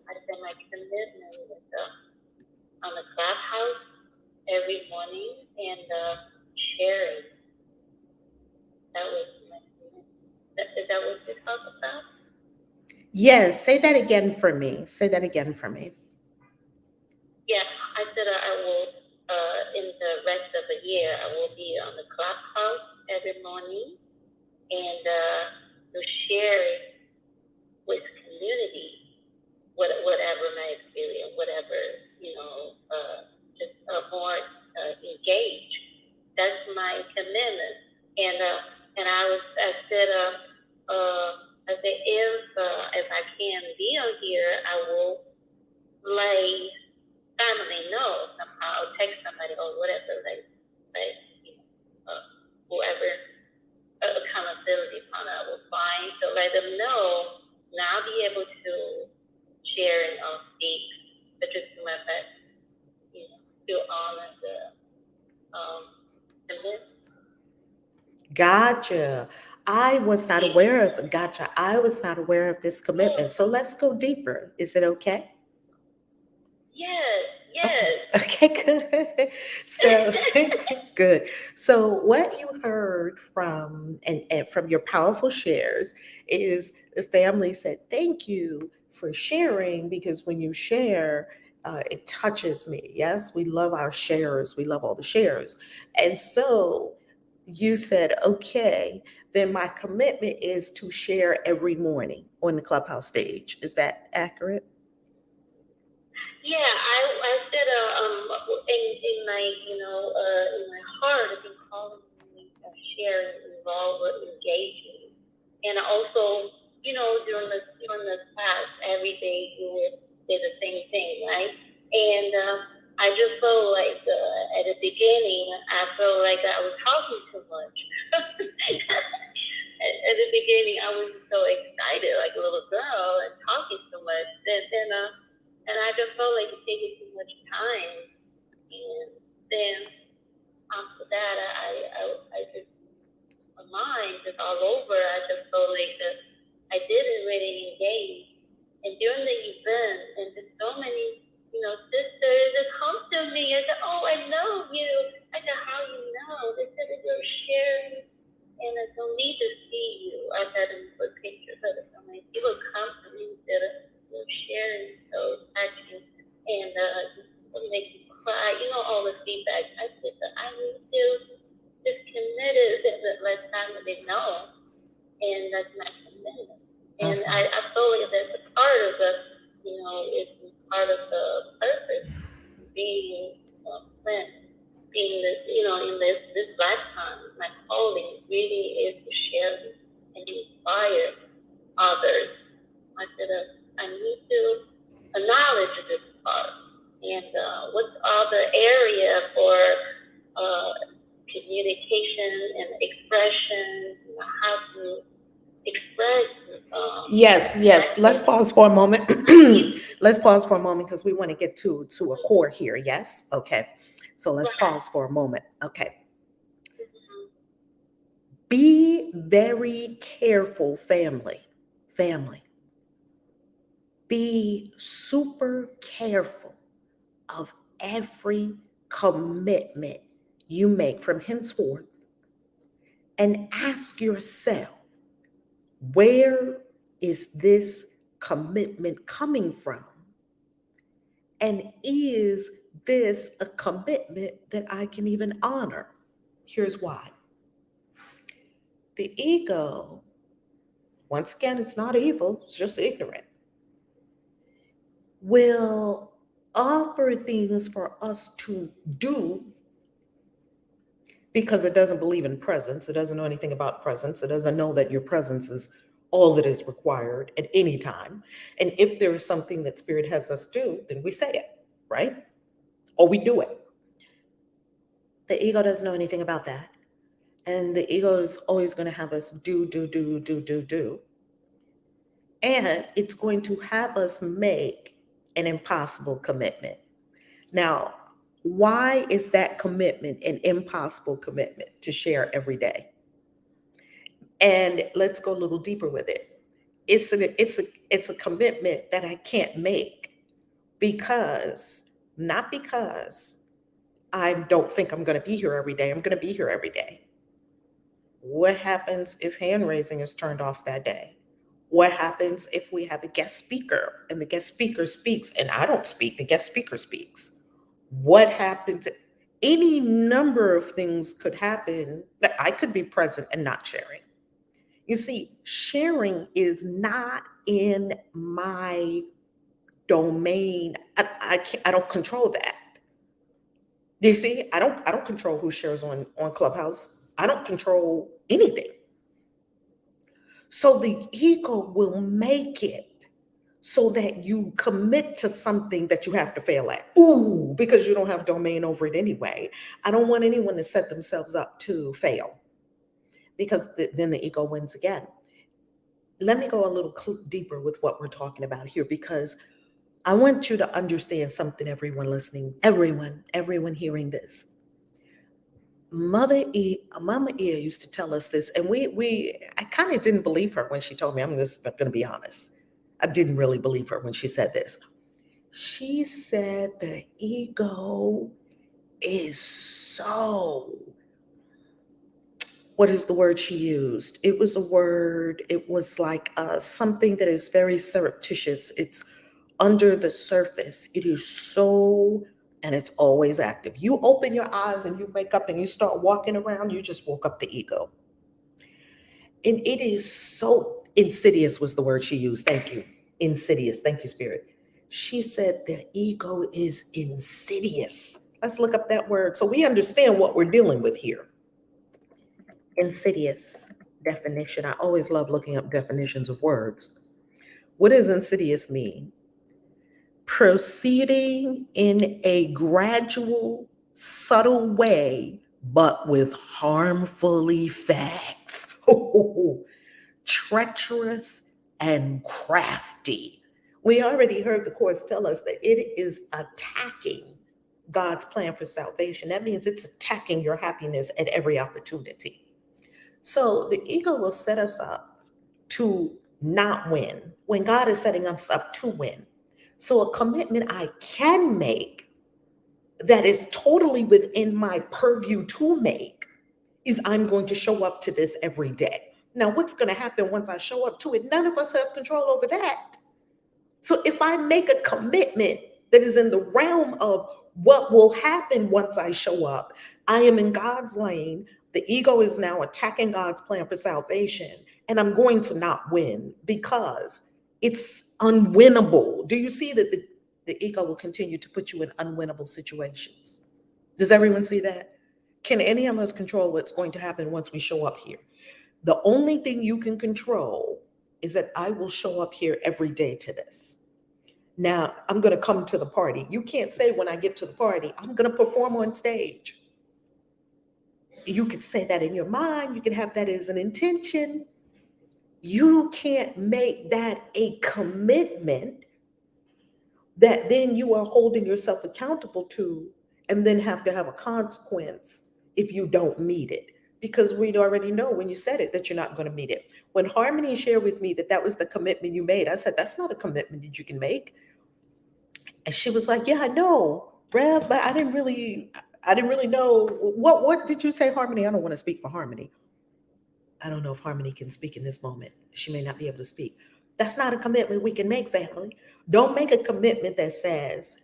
I said my commitment with on the clubhouse every morning and sharing. That was my commitment. Is that what you talk about? Yes, say that again for me. Say that again for me. Yeah, I said I will, in the rest of the year, I will be on the clubhouse every morning and to share it with community whatever my experience, whatever, just more engaged. That's my commitment. And I said, if I can be on here, I will let family know somehow, text somebody or whatever, whoever accountability partner I will find to let them know. Now I'll be able to share and speak, but just do my best, to honor the commitment. Gotcha. I was not aware of, gotcha. I was not aware of this commitment. So let's go deeper. Is it okay? Yes. Okay, good. So good. So what you heard from and from your powerful shares is the family said, thank you for sharing, because when you share, it touches me. Yes, we love our sharers. We love all the shares. And so you said, okay, then my commitment is to share every morning on the Clubhouse stage. Is that accurate? Yeah, I said in my in my heart, I've been calling me sharing, involved, engaging, and also during the class every day you did the same thing, right? And I just felt like at the beginning I felt like I was talking too much. At the beginning I was so excited, like a little girl, and talking too much. And I just felt like it taking too much time. And then after that, I just, my mind just all over. I just felt like I didn't really engage. And during the event, and there's so many, sisters that come to me and say, oh, I know you. I said, how you know? They said that you're sharing, and I don't need to see you. I had them put pictures of it. So many people come to me that you're sharing, so touching, and it makes you cry. All the feedback. I said that I need to just committed that let family know, and that's my commitment. And I feel like that's a part of the, it's part of the purpose, being sent, being this, in this lifetime. My calling really is to share and inspire others. I said I need to acknowledge this part. And what's other area for communication and expression, how to express. Yes. Let's pause for a moment. Let's pause for a moment because we want to get to a core here. Yes. Okay. So let's pause for a moment. Okay. Be very careful, family. Family. Be super careful of every commitment you make from henceforth, and ask yourself, where is this commitment coming from? And is this a commitment that I can even honor? Here's why. The ego, once again, it's not evil, it's just ignorant, will offer things for us to do because it doesn't believe in presence. It doesn't know anything about presence. It doesn't know that your presence is all that is required at any time. And if there is something that Spirit has us do, then we say it, right? Or we do it. The ego doesn't know anything about that. And the ego is always going to have us do. And it's going to have us make an impossible commitment. Now, why is that commitment an impossible commitment to share every day? And let's go a little deeper with it. It's a commitment that I can't make because, not because I don't think I'm going to be here every day. I'm going to be here every day. What happens if hand raising is turned off that day? What happens if we have a guest speaker and the guest speaker speaks and I don't speak, the guest speaker speaks? What happens? Any number of things could happen that I could be present and not sharing. You see, sharing is not in my domain. I don't control that. Do you see? I don't control who shares on Clubhouse. I don't control anything. So the ego will make it so that you commit to something that you have to fail at. Ooh, because you don't have domain over it anyway. I don't want anyone to set themselves up to fail, because then the ego wins again. Let me go a little deeper with what we're talking about here, because I want you to understand something, everyone listening, everyone hearing this. Mama E used to tell us this, and I kind of didn't believe her when she told me. I'm just going to be honest. I didn't really believe her when she said this. She said the ego is so, what is the word she used? It was a word, it was like something that is very surreptitious. It's under the surface. It is so, and it's always active. You open your eyes and you wake up and you start walking around, you just woke up the ego. And it is so insidious, was the word she used. Thank you. Insidious. Thank you, Spirit. She said the ego is insidious. Let's look up that word so we understand what we're dealing with here. Insidious definition. I always love looking up definitions of words. What does insidious mean? Proceeding in a gradual, subtle way, but with harmful effects. Treacherous and crafty. We already heard the Course tell us that it is attacking God's plan for salvation. That means it's attacking your happiness at every opportunity. So the ego will set us up to not win when God is setting us up to win. So a commitment I can make that is totally within my purview to make is I'm going to show up to this every day. Now, what's going to happen once I show up to it? None of us have control over that. So if I make a commitment that is in the realm of what will happen once I show up, I am in God's lane. The ego is now attacking God's plan for salvation, and I'm going to not win because it's unwinnable. Do you see that the ego will continue to put you in unwinnable situations? Does everyone see that? Can any of us control what's going to happen once we show up here? The only thing you can control is that I will show up here every day to this. Now, I'm going to come to the party. You can't say when I get to the party, I'm going to perform on stage. You could say that in your mind. You can have that as an intention. You can't make that a commitment that then you are holding yourself accountable to and then have to have a consequence if you don't meet it. Because we'd already know when you said it that you're not going to meet it. When Harmony shared with me that was the commitment you made, I said, that's not a commitment that you can make. And she was like, yeah, I know, Rev, but I didn't really know. What did you say, Harmony? I don't want to speak for Harmony. I don't know if Harmony can speak in this moment. She may not be able to speak. That's not a commitment we can make, family. Don't make a commitment that says,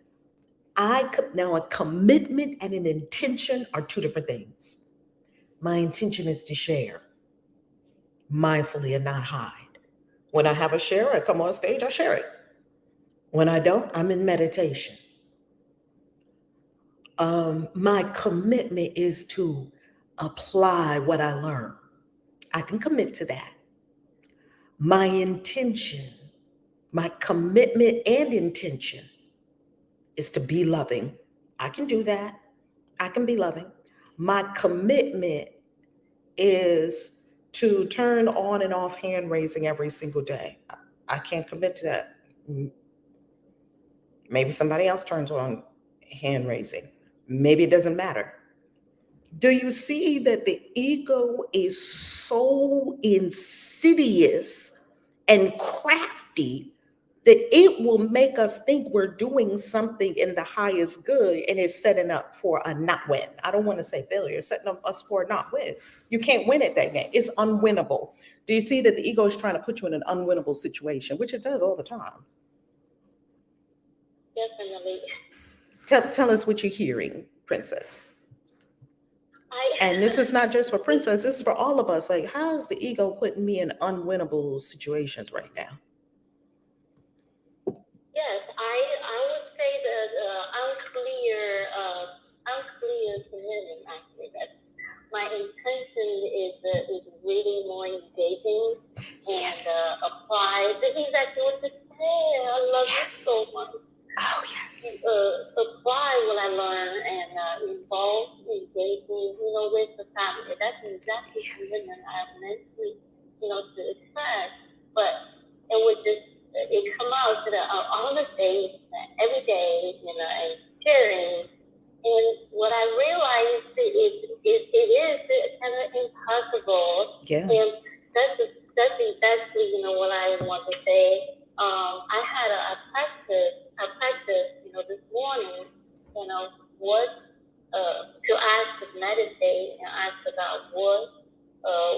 now a commitment and an intention are two different things. My intention is to share mindfully and not hide. When I have a share, I come on stage, I share it. When I don't, I'm in meditation. My commitment is to apply what I learn. I can commit to that. My intention, my commitment and intention is to be loving. I can do that. I can be loving. My commitment is to turn on and off hand raising every single day. I can't commit to that. Maybe somebody else turns on hand raising. Maybe it doesn't matter. Do you see that the ego is so insidious and crafty that it will make us think we're doing something in the highest good and it's setting up for a not win? I don't want to say failure, it's setting up us for a not win. You can't win at that game. It's unwinnable. Do you see that the ego is trying to put you in an unwinnable situation, which it does all the time? Definitely. Tell us what you're hearing, Princess. And this is not just for Princess, this is for all of us. Like, how is the ego putting me in unwinnable situations right now? Yes, I would say that unclear commitment. Actually, that my intention is really more engaging and apply. This is exactly what you said. I love you so much. Oh, yes. Apply what I learned and involve, engaging, with the family. That's exactly the commitment I meant to express. But it would just it come out to all the days, every day, and sharing. And what I realized it is kind of impossible. Yeah. And that's exactly what I want to say. I practiced, this morning, what to ask to meditate and ask about what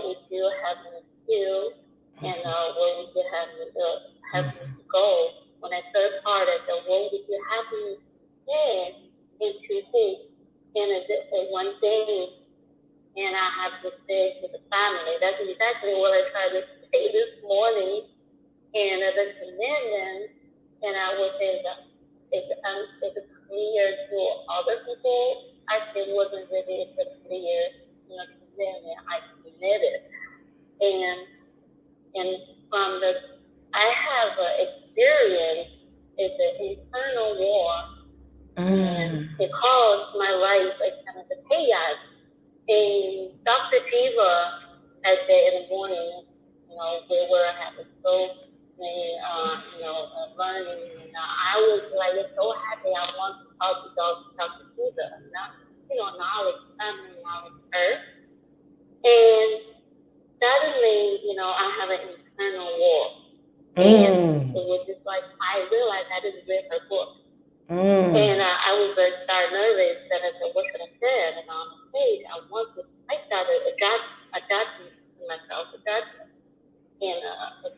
would you have me do and what would you have me to go. When I first started, what would you have me say and to who? And one day, and I have to say to the family. That's exactly what I tried to say this morning. And the commitment, and I would say that it's clear to other people. I still wasn't really a clear, commitment. I committed, and from I have experience. It's an internal war, and it caused my life kind of a chaos. And Dr. Shiva had said in the morning, we were having so many, learning, and I was like so happy. I want to talk to Dr. Shiva, not, knowledge, family knowledge first. And suddenly, I have an internal war. And it was just like, I realized I didn't read her book. And I was start nervous, and I said, what should I say? And on the page, I started adjusting to myself, and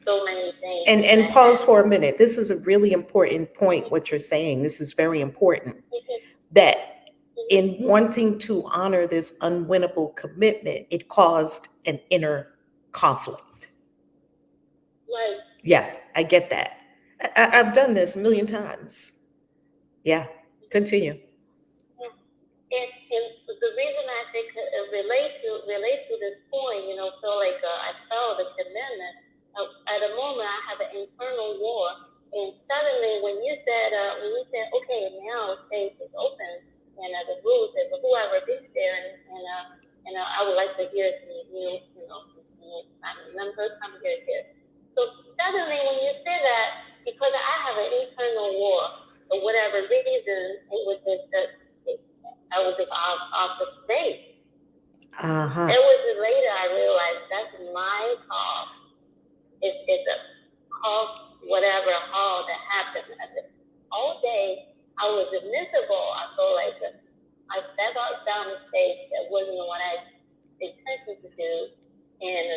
so many things. And pause for a minute. This is a really important point, what you're saying. This is very important. That in wanting to honor this unwinnable commitment, it caused an inner conflict. Right. Yeah, I get that. I've done this a million times. Yeah, continue. And the reason I think relate to this point, feel like I felt the commitment. At a moment, I have an internal war, and suddenly when you said, okay, now stage is open, and the rules is whoever is there, and I would like to hear from you, family members, come here. So suddenly when you say that, because I have an internal war, for whatever reason, it was just I was just off the stage. It was later I realized that's my call. It's a call, whatever call that happened. All day I was invisible. I felt like I stepped out down the stage. That wasn't what I intended to do, and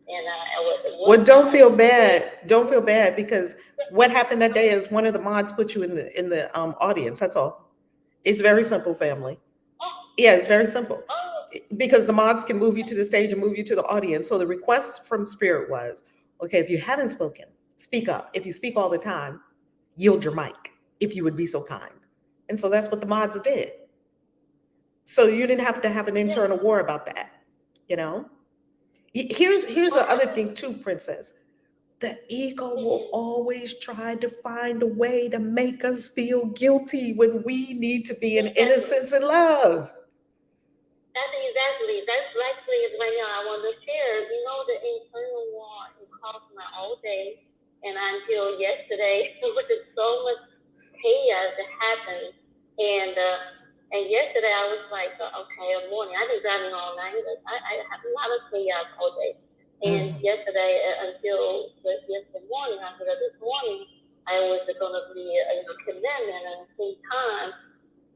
I was. Well, don't feel bad. Don't feel bad, because what happened that day is one of the mods put you in the audience. That's all. It's very simple, family. Yeah, it's very simple. Because the mods can move you to the stage and move you to the audience. So the request from Spirit was, okay, if you haven't spoken, speak up. If you speak all the time, yield your mic, if you would be so kind. And so that's what the mods did. So you didn't have to have an internal war about that, Here's the other thing too, Princess. The ego will always try to find a way to make us feel guilty when we need to be in innocence and love. That's exactly right now I want to share. The internal war it caused my all day, and until yesterday, which is so much chaos that happened. And yesterday I was like, okay, morning. I've been driving all night. I have a lot of chaos all day. And yesterday until yesterday morning, after this morning, I was going to be commitment, and at the same time,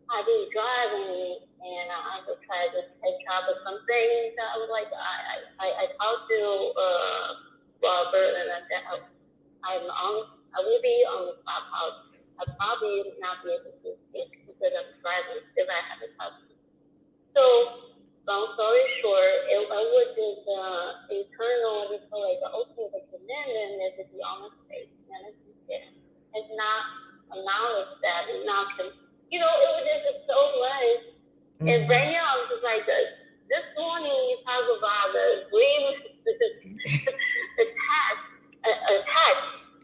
I've been driving, and I was trying to take care of some things. I was like, I talked to Robert, and I said, I will be on the clubhouse. I'll probably not be able to speak because I'm driving if I have a talk. So, long story short, I was just internal, and it's like, okay, the commitment is to be on the stage, and it's not acknowledge that, and not to, it was just so much. And right now, I'm just like, this morning you talk about the grievances attached.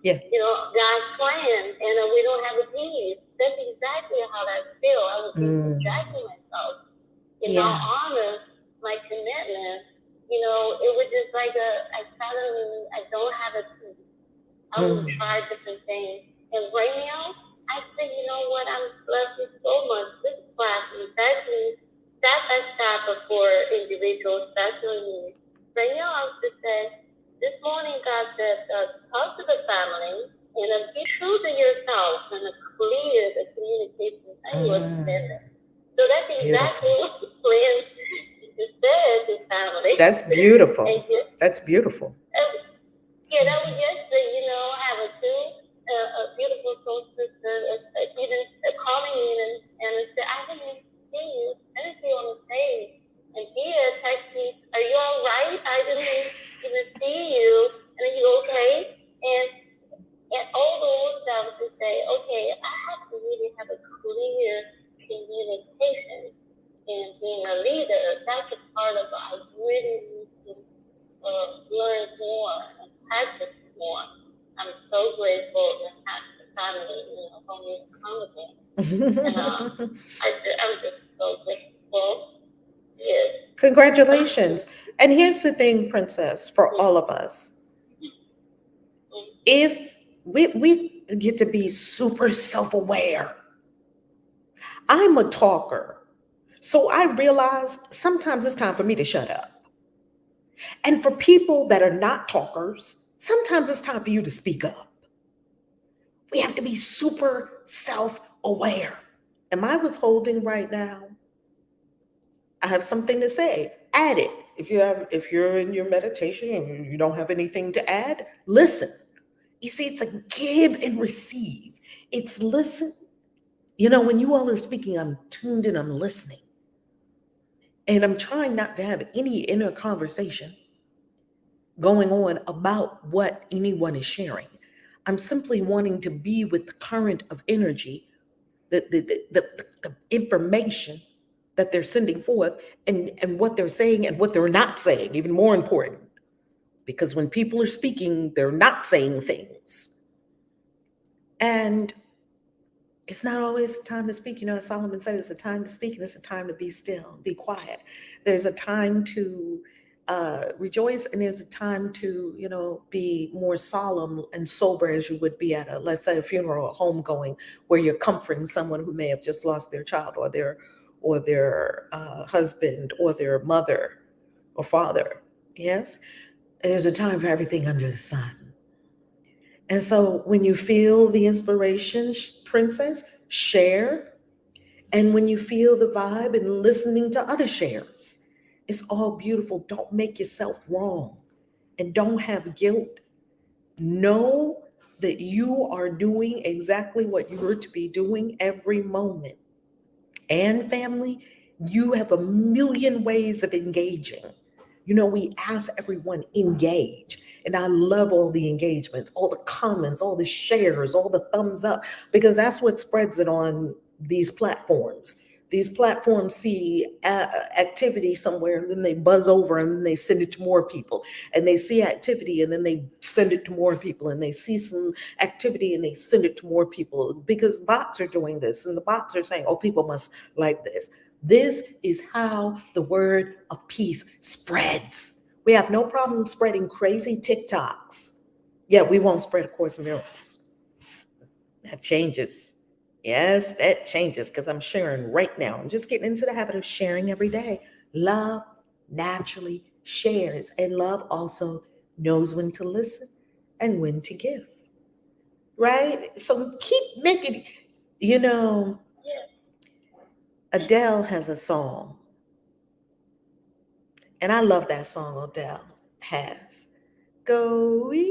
Yeah. God's plan, and we don't have a peace. That's exactly how I feel. I was distracting myself. In all honor, my commitment, it was just like I don't have a peace. I would try different things. And right now, I say, you know what, I'm blessed with so much. This class is actually step by step for individuals, especially me. Right now, I would just say, this morning, God said, talk to the family and be true to yourself and clear the communication and your commitment. So that's exactly what the plan said to family. That's beautiful. That's beautiful. Yeah, that was yesterday. I have a beautiful soul sister, even calling me and said, I didn't see you. I didn't see you on the stage. And Dia texted me, are you all right? I didn't even see you. And are you okay? And all those that was to say, okay, I have to really have a clear communication. And being a leader, that's a part of I really need to learn more and practice more. I'm so grateful to have the family, for me to come again. And I'm just so grateful. Yes. Congratulations. And here's the thing, Princess, for all of us. If we get to be super self-aware. I'm a talker. So I realize sometimes it's time for me to shut up. And for people that are not talkers, sometimes it's time for you to speak up. We have to be super self-aware. Am I withholding right now? I have something to say. Add it. If you're in your meditation and you don't have anything to add, listen. You see, it's a give and receive. It's listen. When you all are speaking, I'm tuned in, I'm listening. And I'm trying not to have any inner conversation going on about what anyone is sharing. I'm simply wanting to be with the current of energy, the information that they're sending forth, and what they're saying and what they're not saying, even more important. Because when people are speaking, they're not saying things. And it's not always the time to speak. As Solomon said, it's a time to speak and it's a time to be still, be quiet. There's a time to rejoice, and there's a time to, be more solemn and sober as you would be at let's say, a funeral or homegoing, where you're comforting someone who may have just lost their child or their husband or their mother or father. Yes, there's a time for everything under the sun. And so when you feel the inspiration, Princess, share. And when you feel the vibe and listening to other shares, it's all beautiful. Don't make yourself wrong and don't have guilt. Know that you are doing exactly what you're to be doing every moment. And family, you have a million ways of engaging. We ask everyone engage. And I love all the engagements, all the comments, all the shares, all the thumbs up, because that's what spreads it on these platforms. These platforms see activity somewhere, and then they buzz over, and then they send it to more people. And they see activity, and then they send it to more people. And they see some activity, and they send it to more people, because bots are doing this. And the bots are saying, oh, people must like this. This is how the word of peace spreads. We have no problem spreading crazy TikToks. Yeah, we won't spread A Course in Miracles. That changes. Yes, that changes, because I'm sharing right now. I'm just getting into the habit of sharing every day. Love naturally shares, and love also knows when to listen and when to give. Right? So keep making, Adele has a song, and I love that song Adele has. Go easy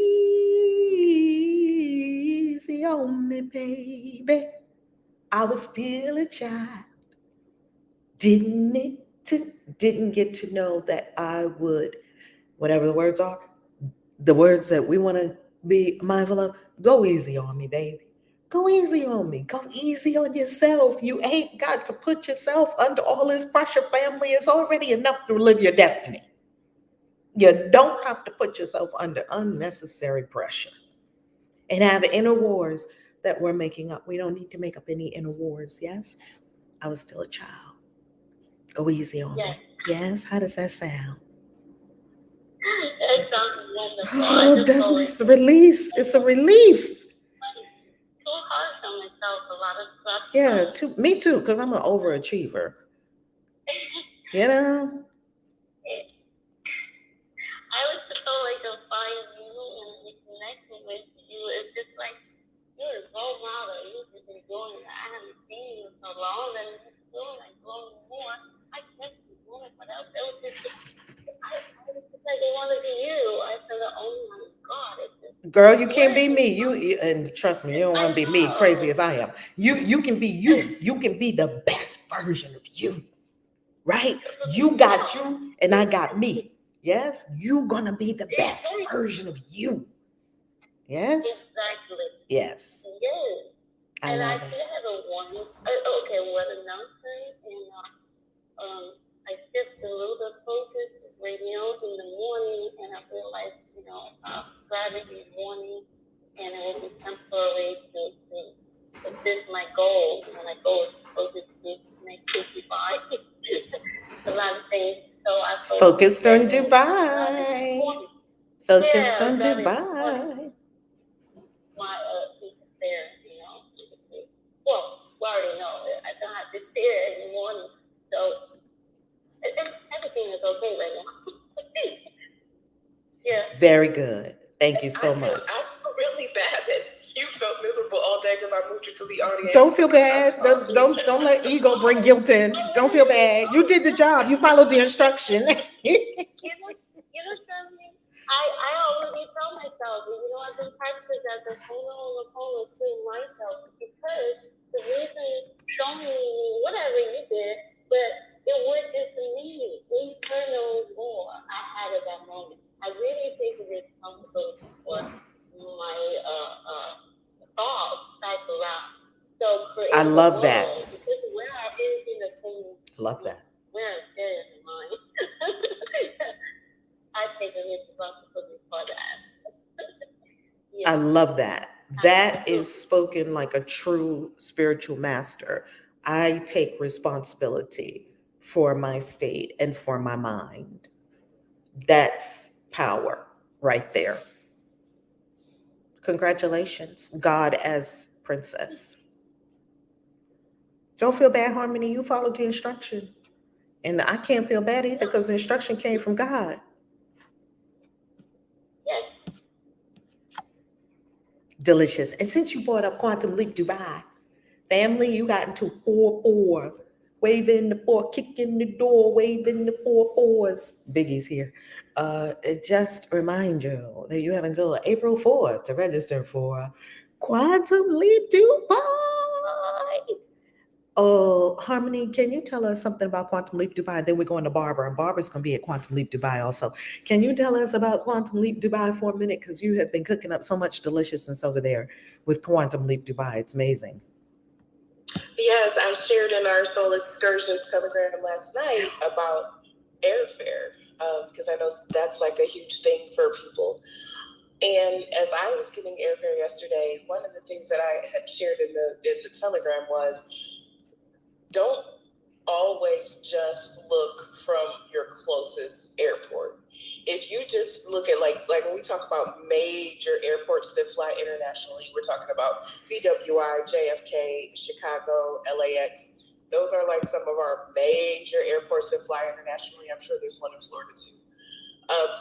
on me, baby. I was still a child. Didn't get to know that I would, whatever the words are, the words that we want to be mindful of, go easy on me, baby. Go easy on me. Go easy on yourself. You ain't got to put yourself under all this pressure, family. It's already enough to live your destiny. You don't have to put yourself under unnecessary pressure and have inner wars that we're making up. We don't need to make up any inner wars. Yes, I was still a child. Go easy on Yes. me. Yes, how does that sound? That sounds wonderful. I Oh, just doesn't always it's a release? It's a relief. too harsh on myself a lot of stuff. Yeah, me too, because I'm an overachiever. You know? I was so like to find you and connecting with you. It's just like you're a role model. You've just been doing it. I haven't seen you so long, and you're doing like growing more. I can't be doing it without that. Was just I was just like they want to be you. I said, oh my God, it's just Girl, you can't be me. And trust me, you don't want to be me, know. crazy as I am. You can be you. You can be the best version of you. Right? You got you and I got me. Yes? You gonna be the best version of you. Yes? Exactly. Yes. Yes. I And I love it. should have a warning. Okay, what announcement? And I shift a little bit focus radio in the morning, and I realized, gravity morning, and it will be temporary to assist my goal. And my goal is focus to make 55. A lot of things. So I Focused on Dubai. Focused on that is Dubai. my there, well, we already know it. I don't have to stare in the morning, so everything is okay right now. Yeah. Very good. Thank you so much. I feel really bad that you felt miserable all day because I moved you to the audience. Don't feel bad. Don't let ego bring guilt in. Don't feel bad. You did the job. You followed the instruction. Something? I already tell myself, I've been practicing as a phone to myself because the reason showing me whatever you did, but it was just me, internal war I had at that moment. I really think it is comfortable for my thoughts back around. So I love that. Because where I is in the thing, I love that. where I stay in mind. I take a responsibility for that. I love that. That is spoken like a true spiritual master. I take responsibility for my state and for my mind. That's power right there. Congratulations, God as princess. Don't feel bad, Harmony. You followed the instruction. And I can't feel bad either because the instruction came from God. Yes. Delicious. And since you brought up Quantum Leap Dubai, family, you got into 4-4. Waving the 4, kicking the door, waving the 4-4s. Biggie's here. Just remind you that you have until April 4th to register for Quantum Leap Dubai. Oh, Harmony, can you tell us something about Quantum Leap Dubai? Then we're going to Barbara, and Barbara's going to be at Quantum Leap Dubai also. Can you tell us about Quantum Leap Dubai for a minute? Because you have been cooking up so much deliciousness over there with Quantum Leap Dubai. It's amazing. Yes, I shared in our Soul Excursions Telegram last night about airfare, because I know that's like a huge thing for people. And as I was getting airfare yesterday, one of the things that I had shared in the Telegram was, don't always just look from your closest airport. If you just look at like when we talk about major airports that fly internationally, we're talking about BWI, JFK, Chicago, LAX. Those are like some of our major airports that fly internationally. I'm sure there's one in Florida too.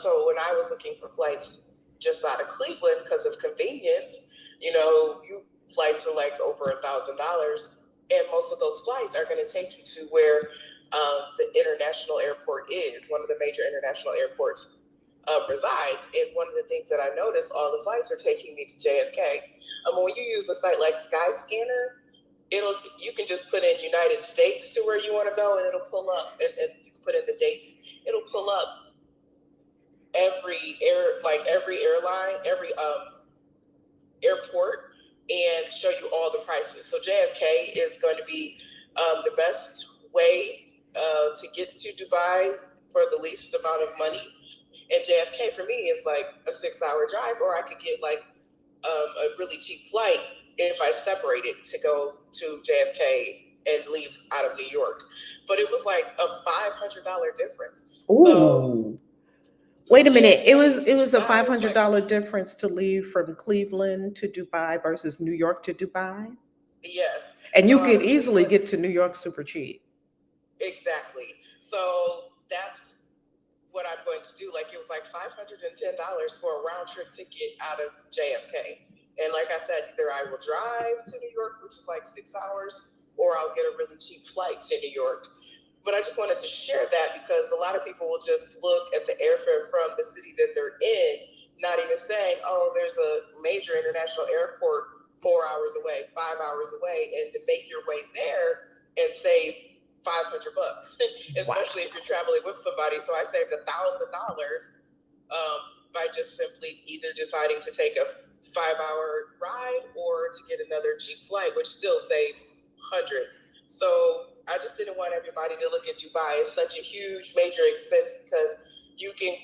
So when I was looking for flights just out of Cleveland because of convenience, flights were like over $1,000. And most of those flights are going to take you to where the international airport is, one of the major international airports resides. And one of the things that I noticed, all the flights are taking me to JFK. When you use a site like Skyscanner, you can just put in United States to where you want to go, and it'll pull up, and you can put in the dates. It'll pull up every airline, every airport and show you all the prices. So JFK is going to be the best way to get to Dubai for the least amount of money. And JFK for me is like a 6-hour drive, or I could get like a really cheap flight if I separate it to go to JFK and leave out of New York. But it was like a $500 difference. Ooh. So wait a minute. It was a Dubai $500 difference to leave from Cleveland to Dubai versus New York to Dubai. Yes. And you So could easily get to New York super cheap. Exactly. So that's what I'm going to do. Like, it was like $510 for a round trip ticket out of JFK. And like I said, either I will drive to New York, which is like 6 hours, or I'll get a really cheap flight to New York. But I just wanted to share that because a lot of people will just look at the airfare from the city that they're in, not even saying, oh, there's a major international airport 4 hours away, 5 hours away, and to make your way there and save $500, especially if you're traveling with somebody. So I saved $1,000 by just simply either deciding to take a 5-hour ride or to get another cheap flight, which still saves hundreds. So I just didn't want everybody to look at Dubai as such a huge major expense, because you can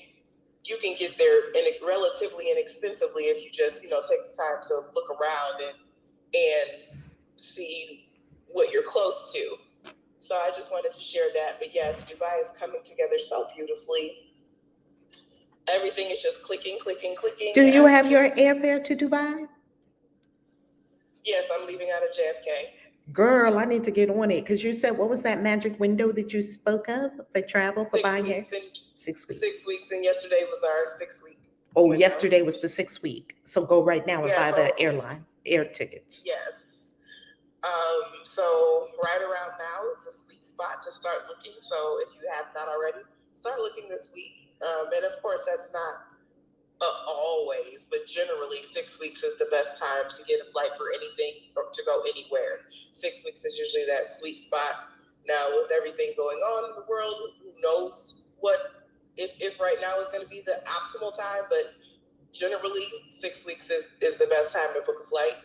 get there relatively inexpensively if you just take the time to look around and see what you're close to. So I just wanted to share that. But yes, Dubai is coming together so beautifully. Everything is just clicking. Do you have your airfare to Dubai? Yes, I'm leaving out of JFK. Girl, I need to get on it, because you said, what was that magic window that you spoke of for travel, for buying hair? 6 weeks. 6 weeks, and yesterday was our 6 week. Oh, window. Yesterday was the 6 week. So go right now and buy the air tickets. Yes. So right around now is the sweet spot to start looking. So if you have not already, start looking this week. And of course, that's not always, but generally 6 weeks is the best time to get a flight for anything or to go anywhere. 6 weeks is usually that sweet spot. Now, with everything going on in the world, who knows if right now is going to be the optimal time, but generally 6 weeks is the best time to book a flight.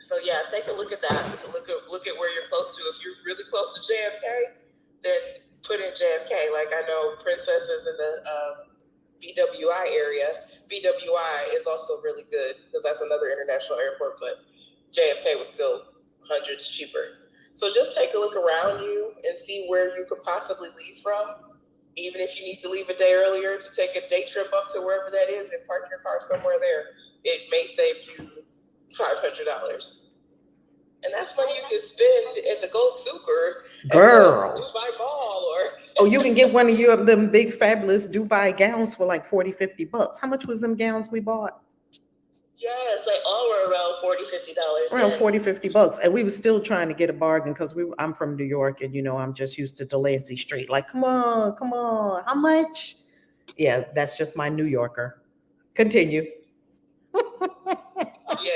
So yeah, take a look at that. So look at where you're close to. If you're really close to JFK, then put in JFK. Like, I know Princess is in the BWI area. BWI is also really good because that's another international airport, but JFK was still hundreds cheaper. So just take a look around you and see where you could possibly leave from. Even if you need to leave a day earlier to take a day trip up to wherever that is and park your car somewhere there, it may save you $500. And that's money you can spend at the Gold Souker, girl, at the Dubai Mall, or oh, you can get one of them big fabulous Dubai gowns for like $40-$50. How much was them gowns we bought? Yes, like all were around $40-$50. Around $40-$50, and we were still trying to get a bargain because I'm from New York, and I'm just used to Delancey Street. Like, come on, how much? Yeah, that's just my New Yorker. Continue. Yeah.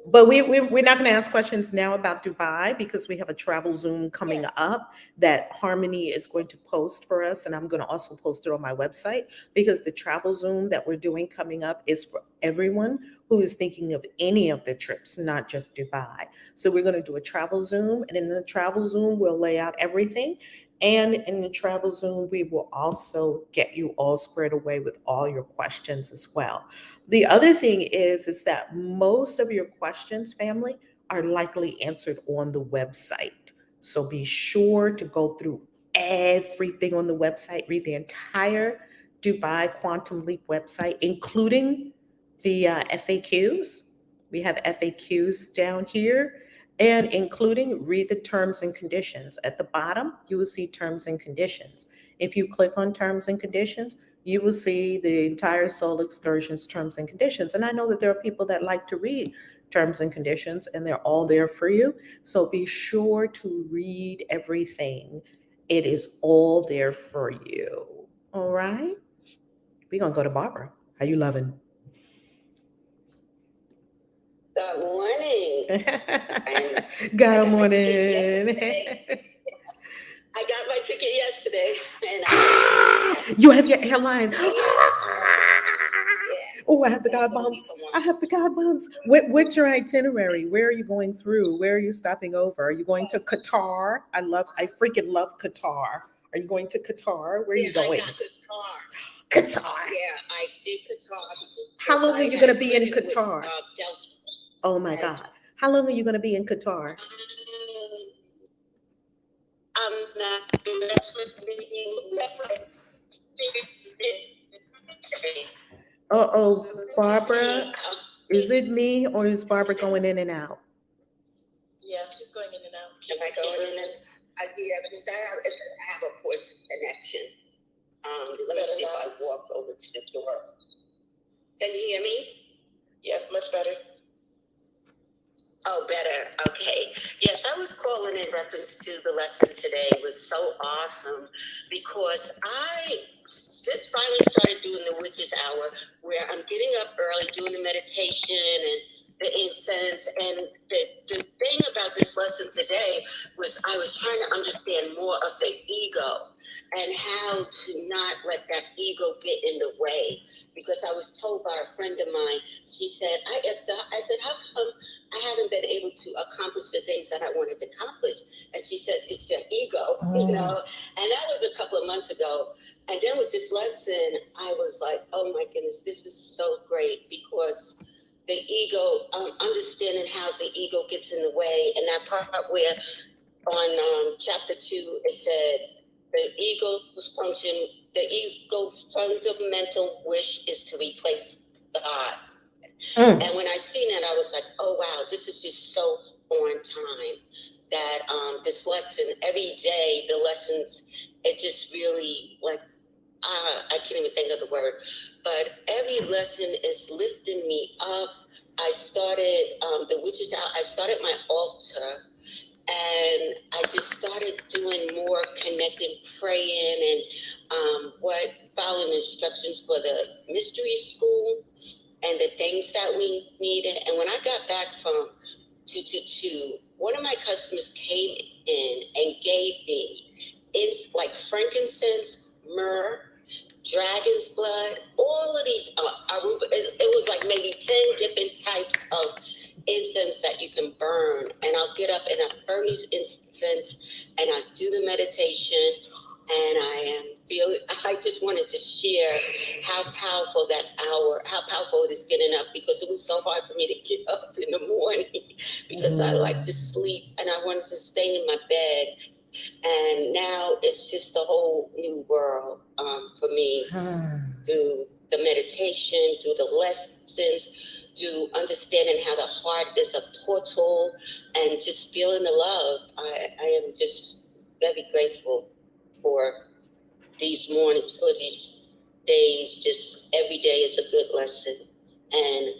But we're not going to ask questions now about Dubai, because we have a travel Zoom coming up that Harmony is going to post for us. And I'm going to also post it on my website, because the travel Zoom that we're doing coming up is for everyone who is thinking of any of the trips, not just Dubai. So we're going to do a travel Zoom, and in the travel Zoom, we'll lay out everything. And in the travel Zoom, we will also get you all squared away with all your questions as well. The other thing is that most of your questions, family, are likely answered on the website. So be sure to go through everything on the website, read the entire Dubai Quantum Leap website, including the FAQs. We have FAQs down here, and including read the terms and conditions. At the bottom, you will see terms and conditions. If you click on terms and conditions, you will see the entire Soul Excursions terms and conditions. And I know that there are people that like to read terms and conditions, and they're all there for you. So be sure to read everything. It is all there for you. All right? We're going to go to Barbara. How you loving? Good morning. Good morning. I got my ticket yesterday, and You have your airline. yeah. Oh, I have the And I'm God gonna leave bumps. for I have the Washington. God bumps. What's your itinerary? Where are you going through? Where are you stopping over? Are you going to Qatar? I freaking love Qatar. Are you going to Qatar? Where are Yeah, you going? I got Qatar. Qatar. Yeah, I did Qatar How because long are I you had going to be in credit with Qatar? Delta. Oh my And God. How long are you going to be in Qatar? I'm not Uh-oh, Barbara, see. is it me or is Barbara going in and out? Yeah, she's going in and out. Am I going in? Yeah, because it says I have a poor connection. Let me see if I walk over to the door. Can you hear me? Yes, much better. Oh, better. Okay. Yes, I was calling in reference to the lesson today. It was so awesome because I just finally started doing the witch's hour where I'm getting up early, doing the meditation and the incense. And the thing about this lesson today was I was trying to understand more of the ego and how to not let that ego get in the way. Because I was told by a friend of mine, she said, I said, how come I haven't been able to accomplish the things that I wanted to accomplish? And she says, it's your ego, you know? And that was a couple of months ago. And then with this lesson, I was like, oh my goodness, this is so great because the ego, understanding how the ego gets in the way. And that part where on chapter 2, it said, the ego's fundamental wish is to replace God. And when I seen that, I was like, oh, wow, this is just so on time that this lesson, every day, the lessons, it just really, like, I can't even think of the word, but every lesson is lifting me up. I started the witches out. I started my altar. And I just started doing more connecting, praying, and following instructions for the mystery school and the things that we needed. And when I got back from 222, one of my customers came in and gave me like frankincense, myrrh, dragon's blood, all of these aruba. It was like maybe 10 different types of incense that you can burn. And I'll get up and I burn these incense and I do the meditation. And I just wanted to share how powerful that hour, how powerful it is getting up, because it was so hard for me to get up in the morning because I like to sleep and I wanted to stay in my bed. And now it's just a whole new world for me through the meditation, through the lessons, through understanding how the heart is a portal and just feeling the love. I am just very grateful for these mornings, for these days. Just every day is a good lesson. And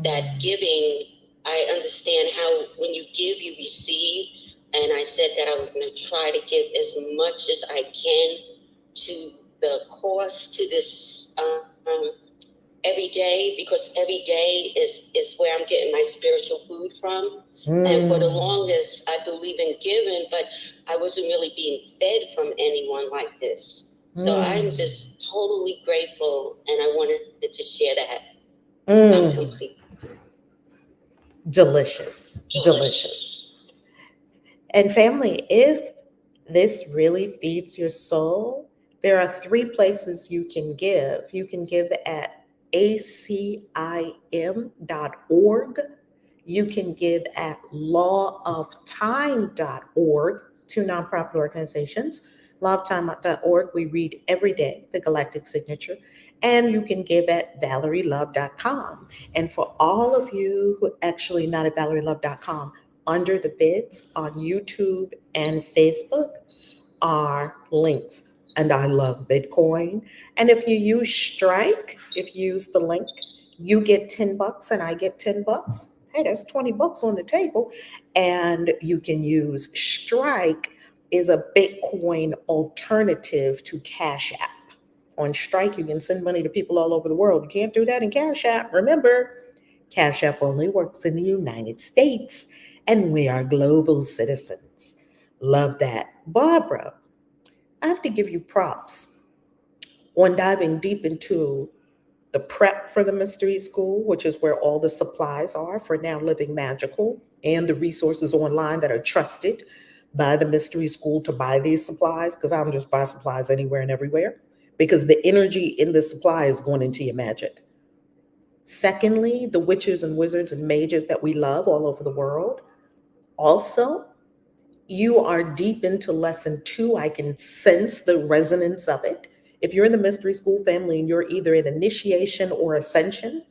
that giving, I understand how when you give, you receive. And I said that I was going to try to give as much as I can to the cause, to this every day, because every day is where I'm getting my spiritual food from. And for the longest, I believe in giving, but I wasn't really being fed from anyone like this. So I'm just totally grateful, and I wanted to share that. I'm complete. Delicious. And family, if this really feeds your soul, there are 3 places you can give. You can give at acim.org. You can give at lawoftime.org, 2 nonprofit organizations. Lawoftime.org, we read every day, the Galactic Signature. And you can give at valerielove.com. And for all of you who actually not at valerielove.com, under the vids on YouTube and Facebook are links. And I love Bitcoin. And if you use Strike, if you use the link, you get $10 and I get $10. Hey, that's $20 on the table. And you can use Strike is a Bitcoin alternative to Cash App. On Strike, you can send money to people all over the world. You can't do that in Cash App. Remember, Cash App only works in the United States, and we are global citizens. Love that. Barbara, I have to give you props on diving deep into the prep for the mystery school, which is where all the supplies are for Now Living Magical and the resources online that are trusted by the mystery school to buy these supplies, because I don't just buy supplies anywhere and everywhere, because the energy in the supply is going into your magic. Secondly, the witches and wizards and mages that we love all over the world. Also, you are deep into lesson 2. I can sense the resonance of it. If you're in the mystery school family and you're either in initiation or ascension,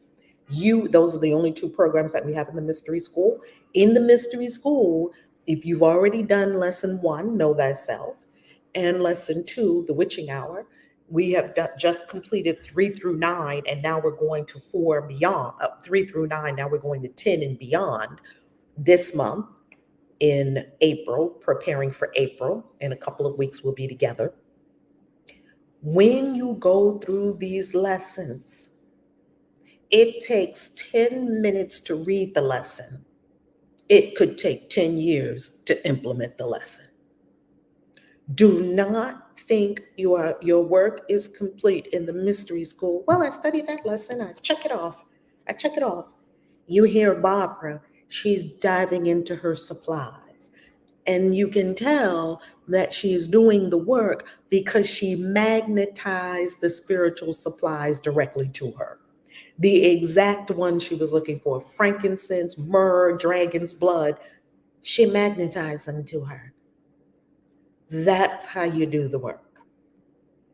those are the only 2 programs that we have in the mystery school. In the mystery school, if you've already done lesson 1, know thyself, and lesson 2, the witching hour, we have just completed 3 through 9, and now we're going to 4 beyond, 3 through 9, now we're going to 10 and beyond this month in April, preparing for April. In a couple of weeks, we'll be together. When you go through these lessons, it takes 10 minutes to read the lesson. It could take 10 years to implement the lesson. Do not think your work is complete in the mystery school. Well, I studied that lesson. I check it off. You hear Barbara, she's diving into her supplies. And you can tell that she's doing the work because she magnetized the spiritual supplies directly to her. The exact one she was looking for, frankincense, myrrh, dragon's blood, she magnetized them to her. That's how you do the work.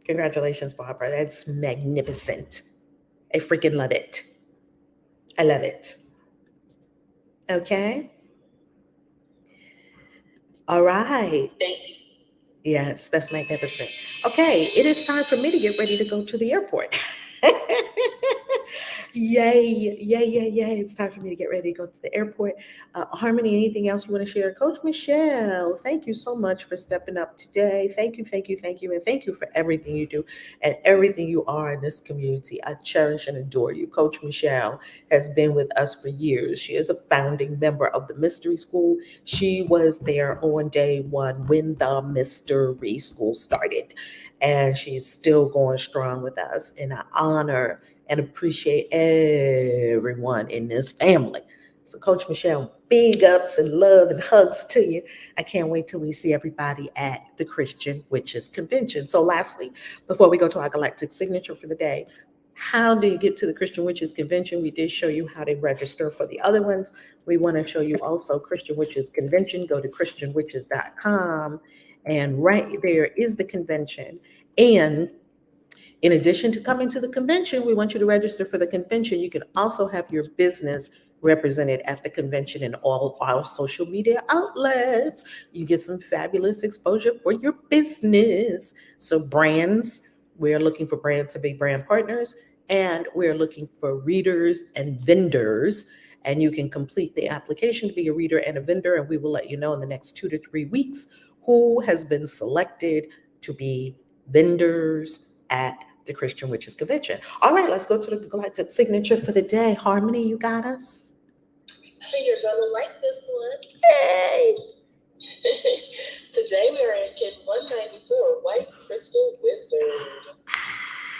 Congratulations, Barbara. That's magnificent. I freaking love it. I love it. Okay. All right. Thank you. Yes, that's magnificent. Okay, it is time for me to get ready to go to the airport. Yay, yay, yay, yay. It's time for me to get ready to go to the airport. Harmony, anything else you want to share? Coach Michelle, thank you so much for stepping up today. Thank you, thank you, thank you. And thank you for everything you do and everything you are in this community. I cherish and adore you. Coach Michelle has been with us for years. She is a founding member of the Mystery School. She was there on day 1 when the Mystery School started. And she's still going strong with us. And I honor and appreciate everyone in this family. So, Coach Michelle, big ups and love and hugs to you. I can't wait till we see everybody at the Christian Witches Convention. So, lastly, before we go to our Galactic Signature for the day, how do you get to the Christian Witches Convention? We did show you how to register for the other ones. We want to show you also Christian Witches Convention. Go to christianwitches.com, and right there is the convention. And in addition to coming to the convention, we want you to register for the convention. You can also have your business represented at the convention in all our social media outlets. You get some fabulous exposure for your business. So brands, we're looking for brands to be brand partners, and we're looking for readers and vendors. And you can complete the application to be a reader and a vendor, and we will let you know in the next 2 to 3 weeks who has been selected to be vendors at the Christian Witches Convention. All right, let's go to the Galactic Signature for the day. Harmony, you got us? You're gonna like this one. Hey! Today we are in Kin 194, White Crystal Wizard.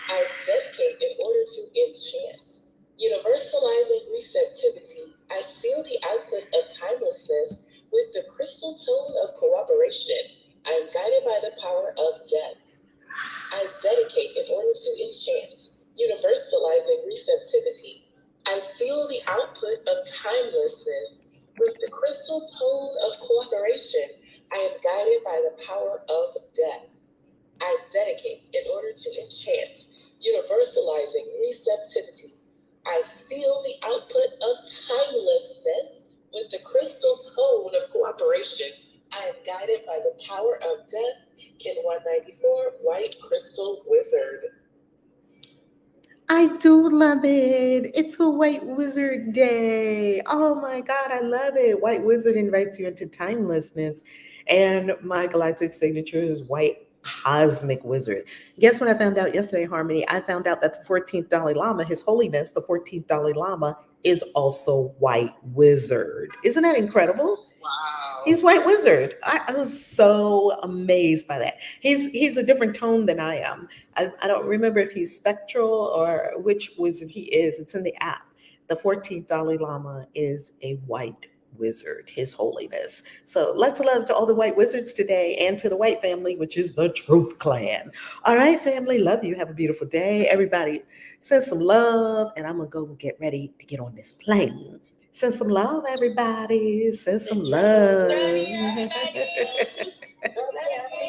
I dedicate in order to enchant. Universalizing receptivity, I seal the output of timelessness with the crystal tone of cooperation. I am guided by the power of death. I dedicate in order to enchant. Universalizing receptivity, I seal the output of timelessness with the crystal tone of cooperation. I am guided by the power of death. I dedicate in order to enchant. Universalizing receptivity, I seal the output of timelessness with the crystal tone of cooperation. I am guided by the power of death. Kin 194, White Crystal Wizard. I do love it. It's a White Wizard Day. Oh my God, I love it. White Wizard invites you into timelessness. And my Galactic Signature is White Cosmic Wizard. Guess what I found out yesterday, Harmony? I found out that the 14th Dalai Lama, His Holiness, the 14th Dalai Lama, is also White Wizard. Isn't that incredible? Wow. He's White Wizard. I was so amazed by that. He's a different tone than I am. I don't remember if he's spectral or which wizard he is. It's in the app. The 14th Dalai Lama is a white wizard, His Holiness. So lots of love to all the white wizards today and to the white family, which is the Truth Clan. All right, family, love you. Have a beautiful day. Everybody, send some love, and I'm going to go get ready to get on this plane. Send some love, everybody. Send some love.